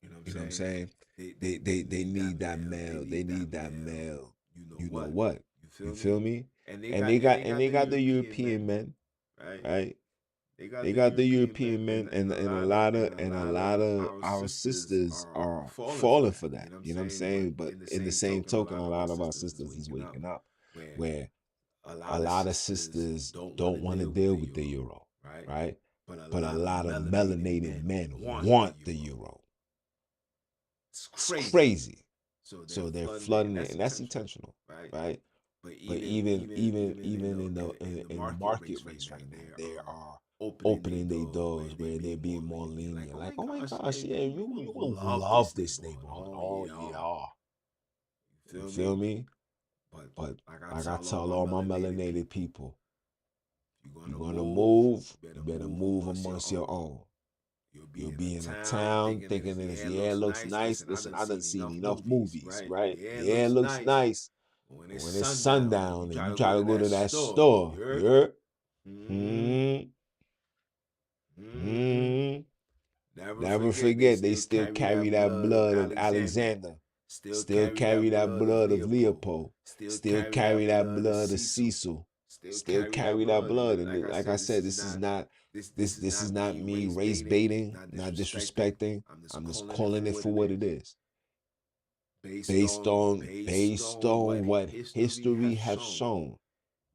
You know what I'm saying? They need that male. They need that male. You know what? You feel me? And they got the European men, right? They got the European men, and a lot of our sisters are falling for that. You know what I'm saying? But in the same token, a lot of our sisters is waking up, where a lot of sisters don't want to deal with the euro, right? But a lot of melanated men want the euro. It's crazy. So they're flooding it, and that's intentional, right? But even in the market race right now, they are opening their doors where they're being more lenient. Like, oh my gosh, yeah, you will love this neighborhood. Oh yeah. You feel me? But like I tell all my melanated people, you're gonna move, you better move amongst your own. You'll be in a town thinking that the air looks nice. Listen, I done seen enough movies, right? The air looks nice. But when it's sundown and you try to go to that store, you're never forget they still carry that blood of Alexander. Still carry that blood of Leopold. Still carry that blood of Cecil. Still carry that blood. And like I said, this is not me race baiting, not disrespecting. I'm just calling it for what it is. Based on what history have shown,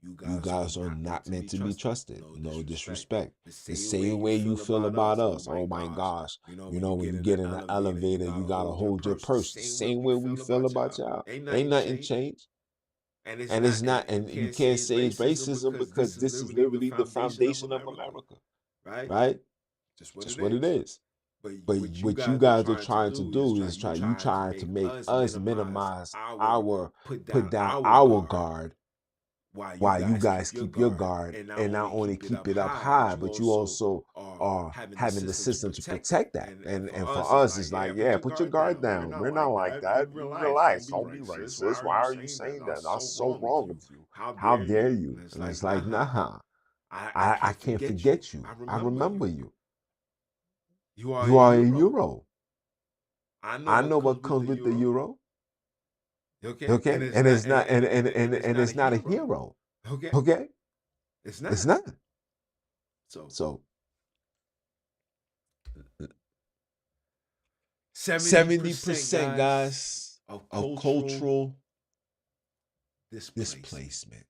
you guys are not meant to be trusted. No disrespect. The same way you feel about us. Oh my gosh. You know, when you get in the elevator, you gotta hold your purse. The same way we feel about y'all. Ain't nothing changed. And it's not, and you can't say it's racism because this is literally the foundation of America. Right? Just what it is. But what you guys are trying to do is try to make us minimize put down our guard while you guys keep your guard and not only keep it up high, but you also are having the system to protect that. And for us, it's like, yeah, put your guard down. We're not like that. Relax. Don't be racist. Why are you saying that? That's so wrong of you. How dare you? And it's like, nah.
I can't forget you. I remember you.
You are
You
a
are a
hero.
hero.
I
I
know
know
what
what
comes
comes
with
with
the
the
euro.
euro.
Okay? And
Okay?
it's
And
not
it's not and
it's
it's
not
not
a
a
hero.
hero.
Okay?
Okay?
It's
It's
not.
not.
So 70%,
70%
guys,
guys
of
of
cultural
cultural
displacement.
displacement.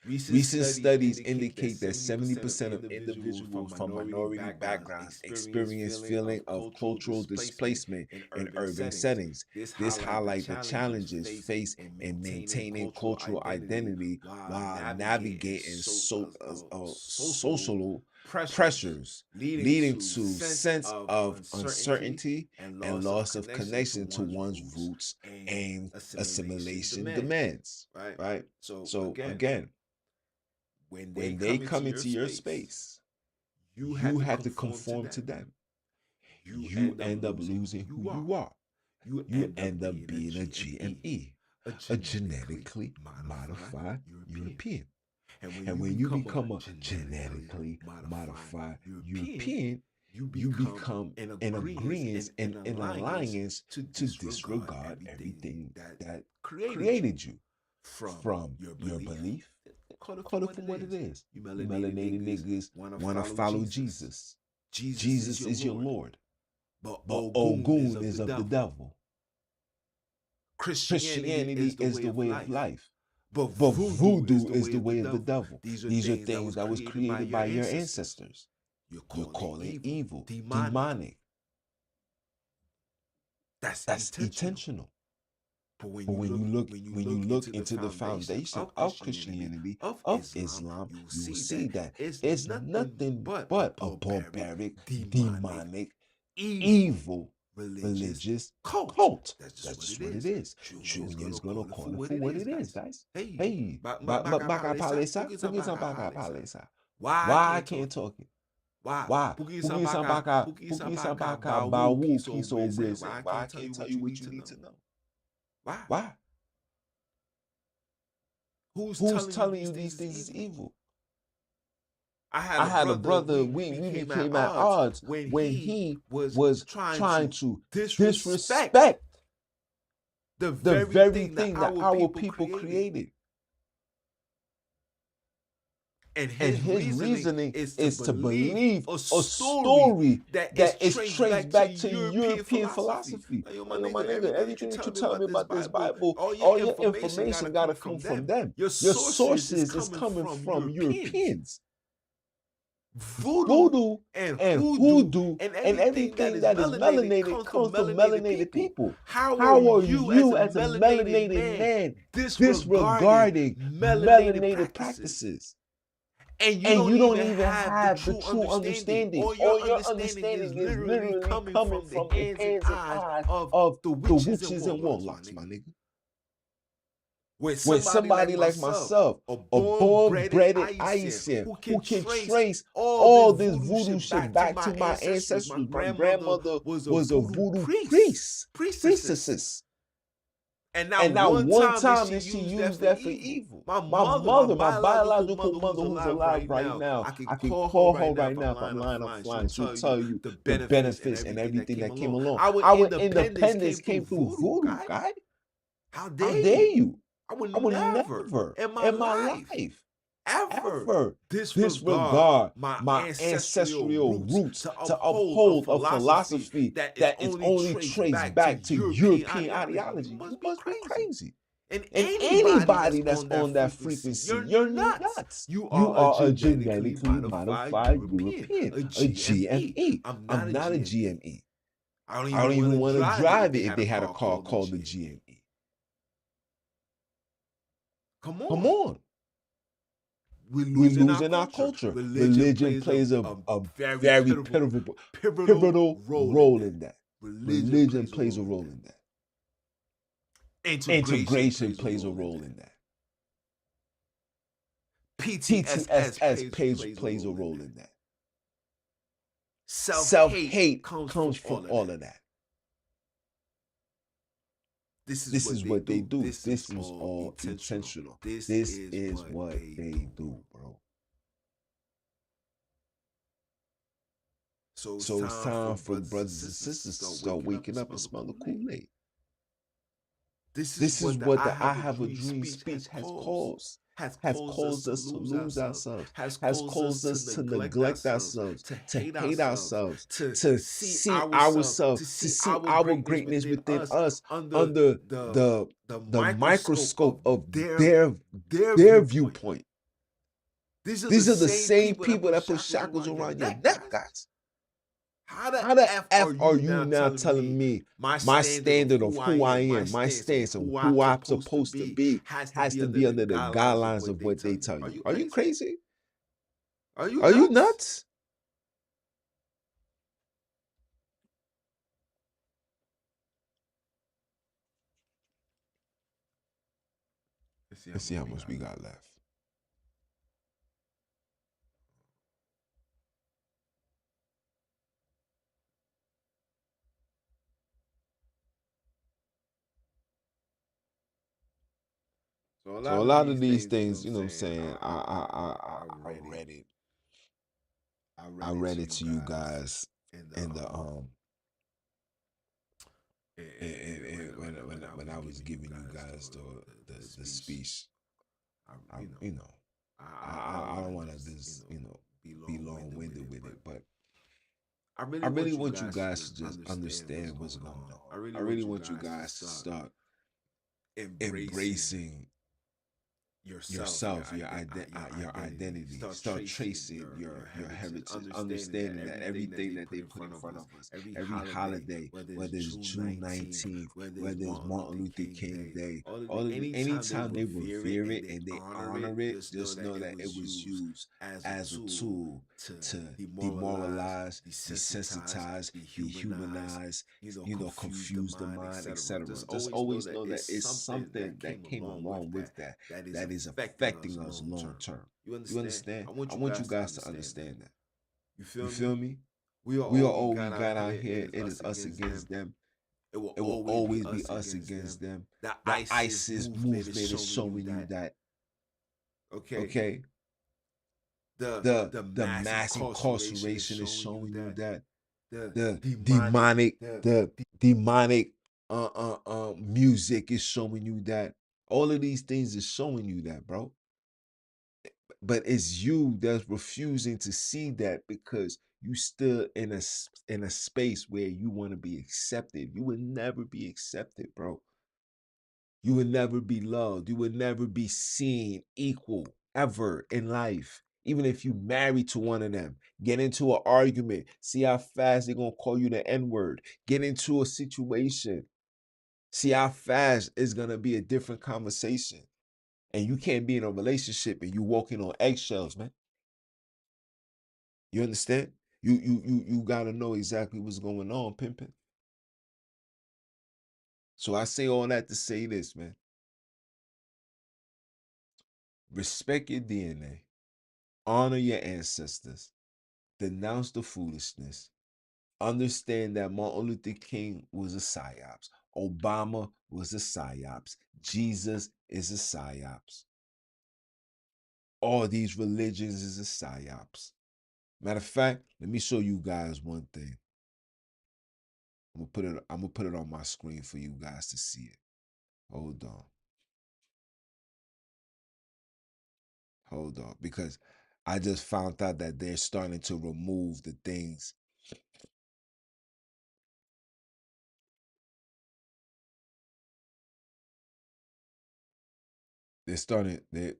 Recent
Recent
studies
studies
indicate that
indicate that
70% of
70% of
individuals from
individuals from
minority
minority
backgrounds
backgrounds
experience
experience
feeling
feeling
of
of
cultural
cultural
displacement
displacement
in
in
urban
urban
settings.
settings.
This
This
highlight the
highlight the
challenges
challenges
faced
faced
in
in
maintaining
maintaining
cultural
cultural
identity
identity
while
while
navigating
navigating
social
social
pressures,
pressures,
leading
leading
to
to
sense
sense
of
of
uncertainty
uncertainty
and
and
loss of
loss of
connection to
connection to
one's
one's
roots
roots
and
and
assimilation
assimilation
demands.
demands.
Right?
Right?
So
So
again,
again,
when they
when they
come into
come
your
into your
space,
space,
you have
you
to
have to
conform to
conform to
them.
them.
You
You
end up
end up
losing
losing
who
who
you are.
you are.
You
You
end up
end up
being a
being a
GME,
GME,
a
a
genetically
genetically
modified
modified
European.
European.
And when
And
you
when you
become a
become a
genetically
genetically
modified
modified
European,
European,
you
you
become
become
an
an
agreement
agreement
and
and
an
an
alliance
alliance
to
to
disregard
disregard
everything
everything
that
that
created you
created you
from
from
your
your
belief.
belief.
Call it for
Call it
what
for
it
what it
is.
is.
You
You
melanated
melanated
niggas
niggas
want to
want to
follow
follow
Jesus.
Jesus.
Jesus is
Jesus
your
is your
Lord.
Lord.
But
But
Ogun is
Ogun
of the
is of the
devil.
devil.
Christianity is
Christianity
the
is
way
the
of
way of
life.
life.
But
But
voodoo is
voodoo
the
is
way
the
of the
way of the
devil.
devil.
These are
These are
things that
things
was
that was
created
created
by
by
your
your
ancestors.
ancestors.
You're
You're
calling
calling
evil,
evil,
demonic.
demonic.
That's
That's
intentional.
intentional.
But when
But
you look
when you look into the foundation of Christianity,
of
of
Islam,
Islam,
you will
you will
see
see
that
that
it's
it's
nothing
nothing
but a
but a
barbaric,
barbaric,
demonic,
demonic,
evil
evil
religious
religious
cult.
cult.
That's just
That's
what
just
it
what it
is.
is.
Junior is
Junior
gonna
is gonna
call it for
call it
what
for
it
what
is,
it is,
guys.
guys.
Hey,
Hey,
baka
baka
palesa,
palesa,
pugi
pugi
san
san
baka
baka
palesa.
palesa.
Why I
Why I
can't
can't
talk it?
talk it?
Why?
Why?
Pugi san baka, bawu,
Bawu,
kiso
kiso
risen. Why
risen.
I
Why I
can't tell
can't
you
tell
what
you
you
what
need
you
to
need
know?
to know?
Why?
Why?
Who's
Who's
telling you
telling
these
you
things
these
is
things is
evil?
evil?
I had
I
a
had a
brother,
brother,
we
we
became at
became at
odds
odds
when
when
he
he
was
was
trying
trying
to
to
disrespect
disrespect
the
the
very
very
thing that
thing that
our
our
people
people
created.
created.
And
And
his
his
reasoning
reasoning
is to
is to
believe
believe
a
a
story
story
that is
that is
traced
traced
back to
back to
European
European
philosophy.
philosophy.
Like, yo,
Like, yo, my nigga,
everything that
everything
you're
that you're
telling me
telling
about
me
this
about this
Bible,
Bible,
all your
all your
information got to
information got
come
to
from
come from
them.
them.
Your
Your
sources
sources is
coming
coming
from
from
Europeans.
Europeans.
Voodoo
Voodoo
and
and
hoodoo
hoodoo
and
and
everything that
everything
is
that is
melanated
melanated
comes from
comes from
melanated
melanated
people.
people.
How are
How are
you as
you
a
as a
melanated
melanated
man
man
disregarding
disregarding
melanated
melanated
practices?
practices?
And you
And
don't
you don't
even
even
have the
have the
true
true
understanding.
understanding.
All your
All your
understanding is
understanding is
literally
literally
coming
coming
from the
from the
hands and
hands and
eyes
eyes
of
of
the
the
witches and
witches and
warlocks, my
warlocks,
nigga.
my nigga.
With
With
somebody like
somebody like
myself,
myself,
a
a
born-bred
born-bred
Ayesian,
Ayesian,
who
who
can
can
trace
trace
all
all
this
this
voodoo
voodoo
shit
shit
back to
back
my
to my
ancestors. My
ancestors. My
grandmother
grandmother
was a
was a
voodoo
voodoo
priestess.
priestess.
And
And
not
not
one
one
time did
time
she
did she
use that
use
for
that for
evil.
evil.
My
My
mother, my
mother, my
biological
biological
mother
mother
who's
who's
alive
alive
right
right
now,
now,
I can
I can
call her
call her
right now
right
if
now
I'm
if I'm
lying, I'm
lying, I'm
flying.
flying. She'll
She'll
tell you
the
the
benefits
benefits
and
and
everything
everything
that
that
came
came
along.
along.
Our
Our
independence
independence
came
came
through
through
voodoo,
voodoo,
guy.
guy.
How
How
dare
dare
you?
you?
I would
I would
never
never
in my
in my
life
life
ever
ever
disregard
disregard
my
my
ancestral
ancestral
roots
roots
to
to
uphold a
uphold a
philosophy
philosophy
that is
that is
only
only
traced
traced
back to
back to
European
European
ideology. You
ideology.
must
You
be
must be
crazy.
crazy.
And
And
anybody that's
anybody that's
on that
on that
frequency,
frequency,
you're
you're
nuts.
nuts.
You
You
are a
are a
genetically
genetically
modified
modified
European,
European,
a
a
GME.
GME.
I'm not
I'm
a
not a
GME.
GME.
I don't
I don't
even want
even
to
want to
drive it if
drive
they
it if
had a
they had a
car
car
called the
called the
GME.
GME.
Come
Come
on.
on.
We're
We're
losing our
losing our
culture.
culture.
Religion
Religion
plays
plays
a
a
very
very
pivotal
pivotal
role in
role
that.
in that.
Religion
Religion
plays a
plays
role
a
in
role
that.
in that.
Integration
Integration
plays a
plays a
role in
role
that.
in that.
PTSS
PTSS
plays
plays
a
a
role
role
in that.
in that.
Self-hate
Self-hate
comes
comes
from
from
all of
all
that.
of that.
This is
This
what
is
they
what they
do.
do.
This is
This is
all
all
intentional.
intentional.
This
This
is
is
what
what
they
they
do,
do,
bro.
bro.
So it's time for brothers and sisters to start waking up and smell the Kool-Aid. This is what the I have a dream speech has caused us to lose ourselves, has caused us to neglect ourselves, to hate ourselves, to see ourselves, to see our greatness within us under the microscope of their their viewpoint. These are the same people that put shackles around your neck, guys. How the F are you now telling me my standard of who I am, my stance of who I'm supposed to be has to be under the guidelines of what they tell you? Are you crazy? Are you nuts? Let's see how much we got left. So a lot of these things, you know what I'm saying, I read it. I read it to you guys in the when I was giving you guys the speech. You know, I don't want to just be long winded with it, but I really want you guys to just understand what's going on. I really want you guys to start embracing yourself, your identity. Start tracing your heritage, understanding that everything that they put in front of us, every holiday, whether it's June 19th, whether it's Martin Luther King Day, anytime they revere it and they honor it, just know that it was used as a tool to demoralize, desensitize, dehumanize, confuse the mind, etc. Just always know that it's something that came along with that is affecting us long term. You understand? I want you guys to understand that. You feel me? We are all we got out here. It is us against them. It will always be us against them. The ISIS movement is showing you that. Okay. The mass incarceration is showing you that. The demonic music is showing you that. All of these things is showing you that, bro. But it's you that's refusing to see that because you still in a space where you want to be accepted. You would never be accepted, bro. You would never be loved. You would never be seen equal ever in life. Even if you married to one of them, get into an argument, see how fast they're gonna call you the N-word. Get into a situation, see how fast it's gonna be a different conversation. And you can't be in a relationship and you walking on eggshells, man. You understand? You gotta know exactly what's going on, pimping. So I say all that to say this, man. Respect your DNA, honor your ancestors, denounce the foolishness, understand that Martin Luther King was a psyops, Obama was a psyops, Jesus is a psyops. All these religions is a psyops. Matter of fact, let me show you guys one thing. I'm gonna put it on my screen for you guys to see it. Hold on. Hold on. Because I just found out that they're starting to remove the things. They're starting they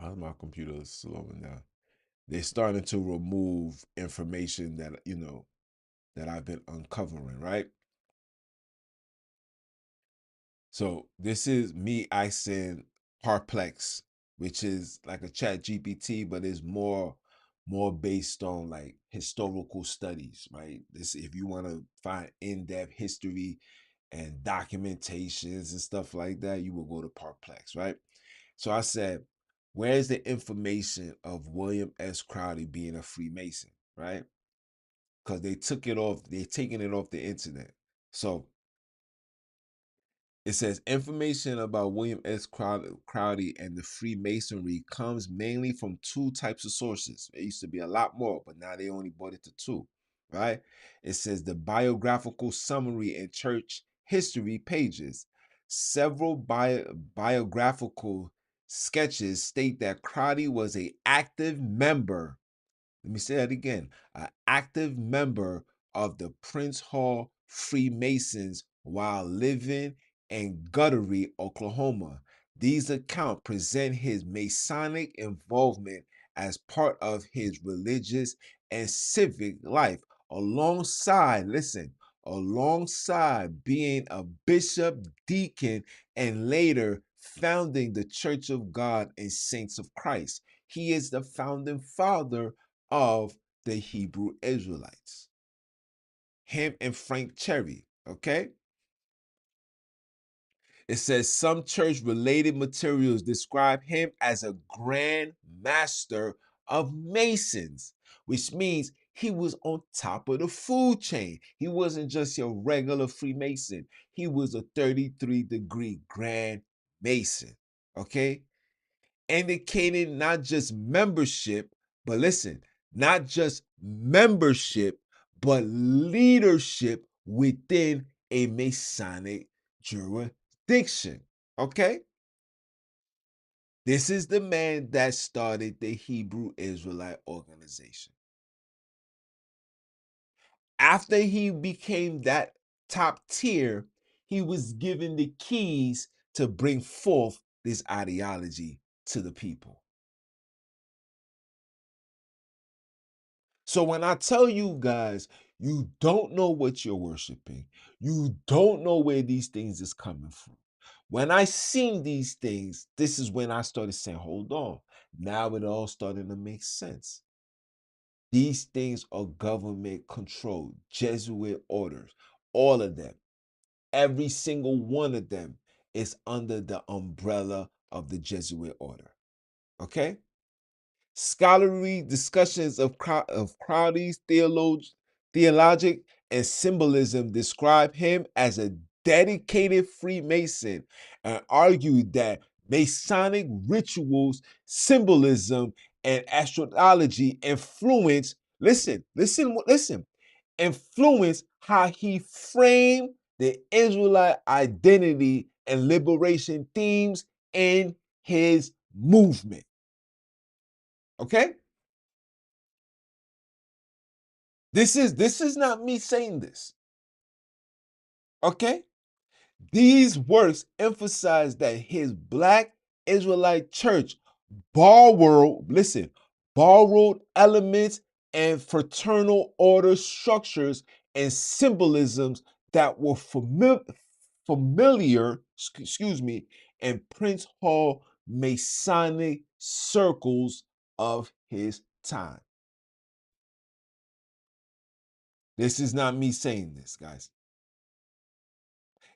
How's my computer slowing down? They're starting to remove information that that I've been uncovering, right? So this is me icing Perplex, which is like a chat GPT, but it's more based on like historical studies, right? This if you want to find in-depth history and documentations and stuff like that, you will go to Perplex, right? So I said, where's the information of William S. Crowley being a Freemason, right? Because they took it off, they're taking it off the internet. So It says information about William S. Crowdy and the Freemasonry comes mainly from two types of sources. It used to be a lot more, but now they only brought it to two, right? It says the biographical summary and church history pages. Several biographical sketches state that Crowdy was an active member, let me say that again, an active member of the Prince Hall Freemasons while living in Guttery, Oklahoma. These accounts present his Masonic involvement as part of his religious and civic life, alongside, listen, alongside being a bishop, deacon, and later founding the Church of God and Saints of Christ. He is the founding father of the Hebrew Israelites. Him and Frank Cherry, okay? It says some church related materials describe him as a grand master of Masons, which means he was on top of the food chain. He wasn't just your regular Freemason, he was a 33-degree Grand Mason, okay? Indicating not just membership, but listen, not just membership, but leadership within a Masonic jurisdiction. Okay? This is the man that started the Hebrew Israelite organization. After he became that top tier, he was given the keys to bring forth this ideology to the people. So when I tell you guys, you don't know what you're worshiping, you don't know where these things is coming from. When I seen these things, this is when I started saying, hold on. Now it all starting to make sense. These things are government controlled, Jesuit orders, all of them. Every single one of them is under the umbrella of the Jesuit order. Okay? Scholarly discussions of Crowley's theologic and symbolism describe him as a dedicated Freemason and argued that Masonic rituals, symbolism, and astrology listen, influence how he framed the Israelite identity and liberation themes in his movement. Okay? This is not me saying this. Okay? These works emphasize that his black Israelite church borrowed elements and fraternal order structures and symbolisms that were familiar, in Prince Hall Masonic circles of his time. This is not me saying this, guys.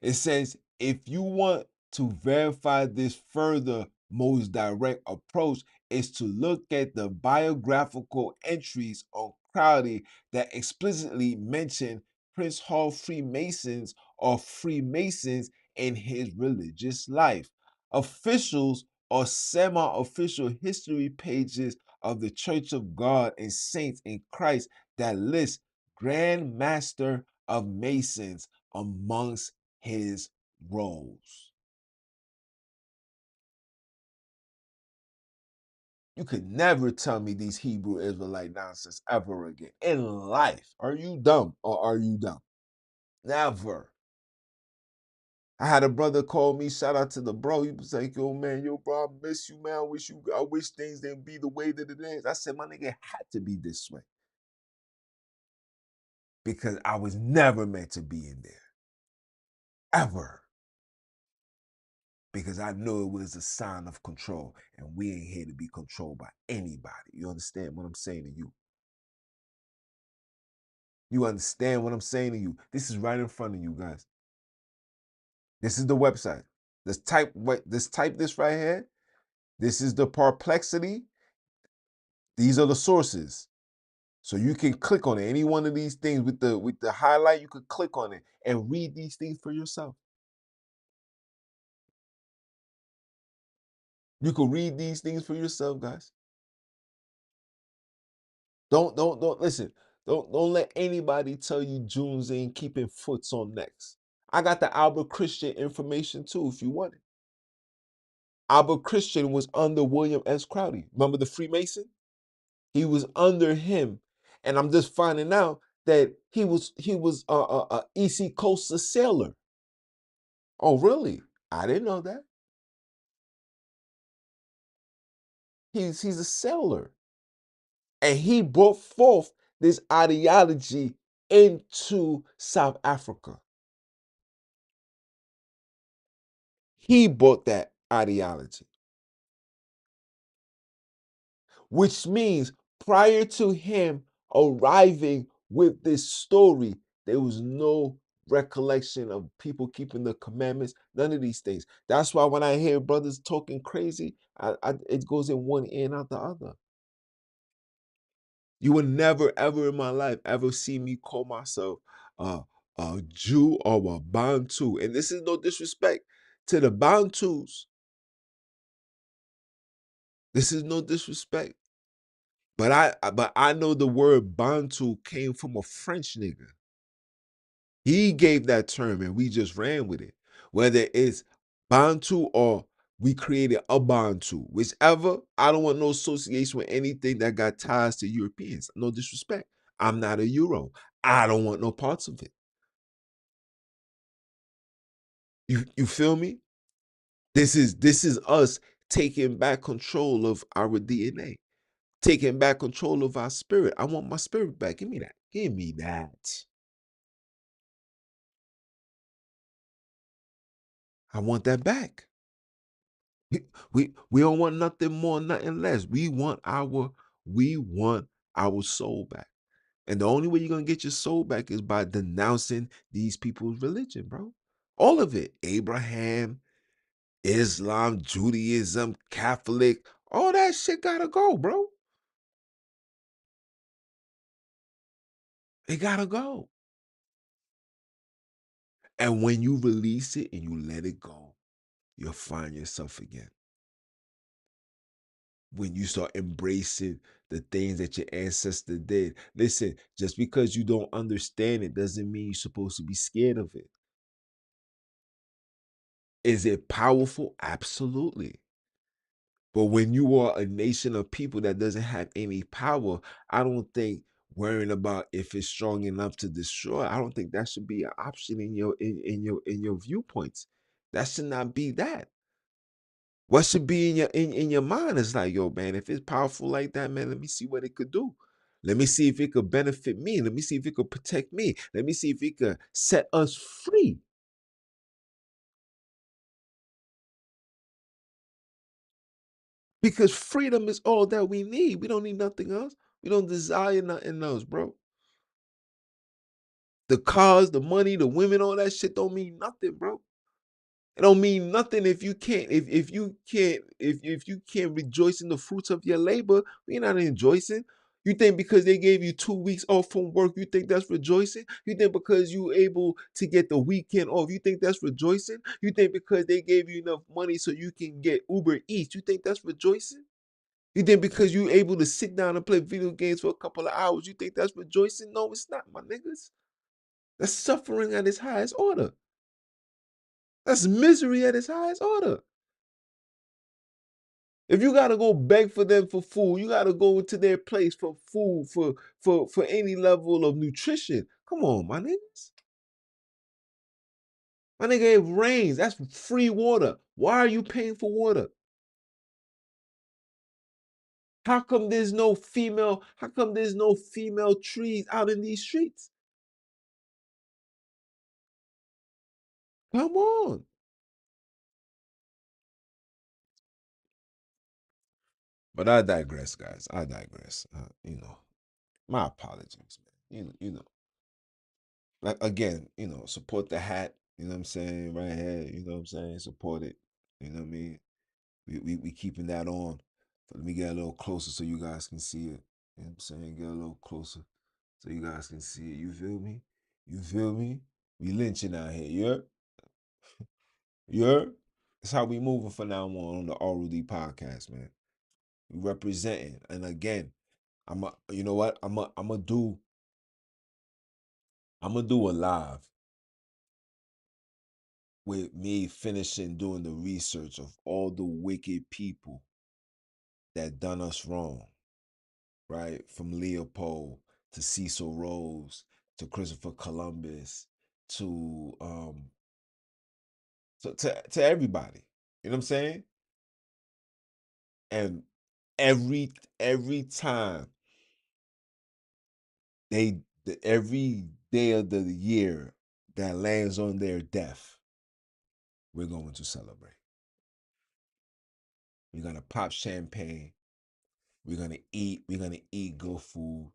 It says if you want to verify this further, most direct approach is to look at the biographical entries on Crowley that explicitly mention Prince Hall Freemasons or Freemasons in his religious life. Officials or semi-official history pages of the Church of God and Saints in Christ that list Grand Master of Masons amongst his roles. You could never tell me these Hebrew Israelite nonsense ever again in life. Are you dumb or are you dumb? Never. I had a brother call me, shout out to the bro. He was like, yo, man, bro, I miss you, man. I wish things didn't be the way that it is. I said, my nigga, it had to be this way. Because I was never meant to be in there. Ever. Because I knew it was a sign of control, and we ain't here to be controlled by anybody. You understand what I'm saying to you? You understand what I'm saying to you? This is right in front of you guys. This is the website. Let's type this right here. This is the perplexity. These are the sources. So you can click on it. Any one of these things with the highlight, you could click on it and read these things for yourself. You can read these things for yourself, guys. Don't listen. Don't let anybody tell you Junes ain't keeping foots on necks. I got the Albert Christian information too, if you want it. Albert Christian was under William S. Crowley. Remember the Freemason? He was under him, and I'm just finding out that he was a East Coast sailor. Oh, really? I didn't know that. He's a sailor, and he brought forth this ideology into South Africa. He brought that ideology, which means prior to him arriving with this story, there was no recollection of people keeping the commandments, none of these things. That's why when I hear brothers talking crazy, it goes in one ear and out the other. You will never, ever in my life, ever see me call myself a Jew or a Bantu. And this is no disrespect to the Bantus. This is no disrespect. But I know the word Bantu came from a French nigga. He gave that term and we just ran with it. Whether it's Bantu or we created a Bantu, whichever, I don't want no association with anything that got ties to Europeans. No disrespect. I'm not a Euro. I don't want no parts of it. You feel me? This is us taking back control of our DNA, taking back control of our spirit. I want my spirit back. Give me that. Give me that. I want that back. We don't want nothing more, nothing less. We want our soul back. And the only way you're gonna get your soul back is by denouncing these people's religion, bro. All of it. Abraham, Islam, Judaism, Catholic, all that shit gotta go, bro. It gotta go. And when you release it and you let it go, you'll find yourself again. When you start embracing the things that your ancestor did. Listen, just because you don't understand it doesn't mean you're supposed to be scared of it. Is it powerful? Absolutely. But when you are a nation of people that doesn't have any power, I don't think worrying about if it's strong enough to destroy, I don't think that should be an option in your viewpoints. That should not be that. What should be in your mind is like, yo, man, if it's powerful like that, man, let me see what it could do. Let me see if it could benefit me. Let me see if it could protect me. Let me see if it could set us free. Because freedom is all that we need. We don't need nothing else. We don't desire nothing else, bro. The cars, the money, the women, all that shit don't mean nothing, bro. It don't mean nothing if you can't, if you can't rejoice in the fruits of your labor. We're not rejoicing. You think because they gave you 2 weeks off from work, you think that's rejoicing? You think because you able to get the weekend off, you think that's rejoicing? You think because they gave you enough money so you can get Uber Eats, you think that's rejoicing? You think because you able to sit down and play video games for a couple of hours, you think that's rejoicing? No, it's not, my niggas. That's suffering at its highest order. That's misery at its highest order. If you gotta go beg for them for food, you gotta go into their place for food, for any level of nutrition. Come on, my niggas. My nigga, it rains. That's free water. Why are you paying for water? How come there's no female? How come there's no female trees out in these streets? Come on. But I digress, guys. I digress. My apologies, man. Like again, support the hat. You know what I'm saying? Right here. You know what I'm saying? Support it. You know what I mean? We keeping that on. But let me get a little closer so you guys can see it. You know what I'm saying? Get a little closer so you guys can see it. You feel me? You feel me? We lynching out here. You heard? You heard? That's how we moving from now on the ROD podcast, man. We representing. And again, you know what? I'm gonna do a live with me finishing doing the research of all the wicked people that done us wrong, right? From Leopold to Cecil Rose to Christopher Columbus to to everybody. You know what I'm saying? And every time every day of the year that lands on their death, we're going to celebrate. We're gonna pop champagne. We're gonna eat good food.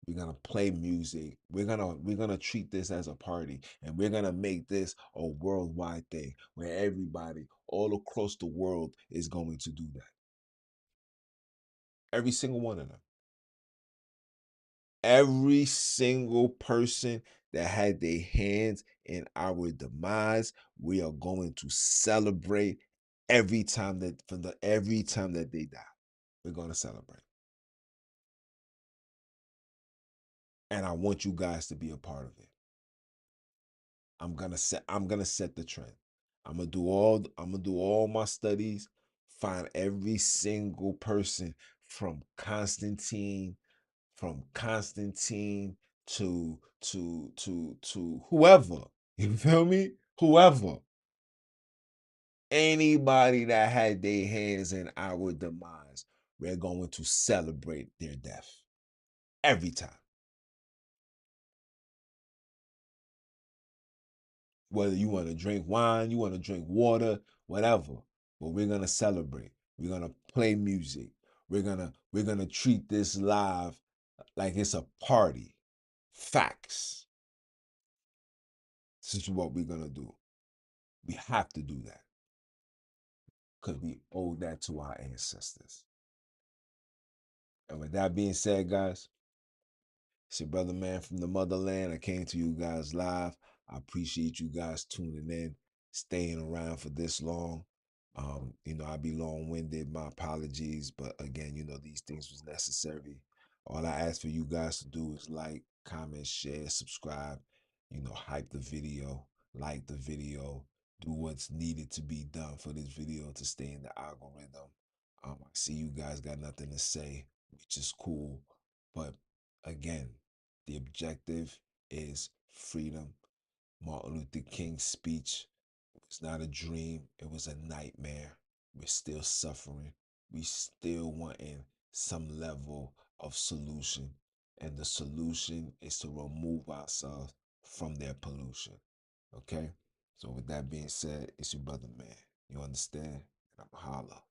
We're gonna play music. We're gonna treat this as a party, and we're gonna make this a worldwide thing where everybody all across the world is going to do that. Every single one of them. Every single person that had their hands in our demise, we are going to celebrate every time that they die. We're going to celebrate. And I want you guys to be a part of it. I'm gonna set the trend. I'm gonna do all my studies, find every single person from Constantine, from Constantine to whoever. You feel me? Whoever. Anybody that had their hands in our demise, we're going to celebrate their death. Every time. Whether you want to drink wine, you want to drink water, whatever. But we're gonna celebrate. We're gonna play music. We're gonna treat this live like it's a party. Facts. This is what we're gonna do. We have to do that because we owe that to our ancestors. And with that being said, guys, it's your brother man from the motherland. I came to you guys live. I appreciate you guys tuning in, staying around for this long. I be long-winded. My apologies, but again, these things was necessary. All I ask for you guys to do is like, comment, share, subscribe. Hype the video, like the video, do what's needed to be done for this video to stay in the algorithm. I see you guys got nothing to say, which is cool, but again, the objective is freedom. Martin Luther King's speech was not a dream, it was a nightmare. We're still suffering. We still wanting some level of solution. And the solution is to remove ourselves from their pollution. Okay? So with that being said, it's your brother man. You understand? And I'm holla.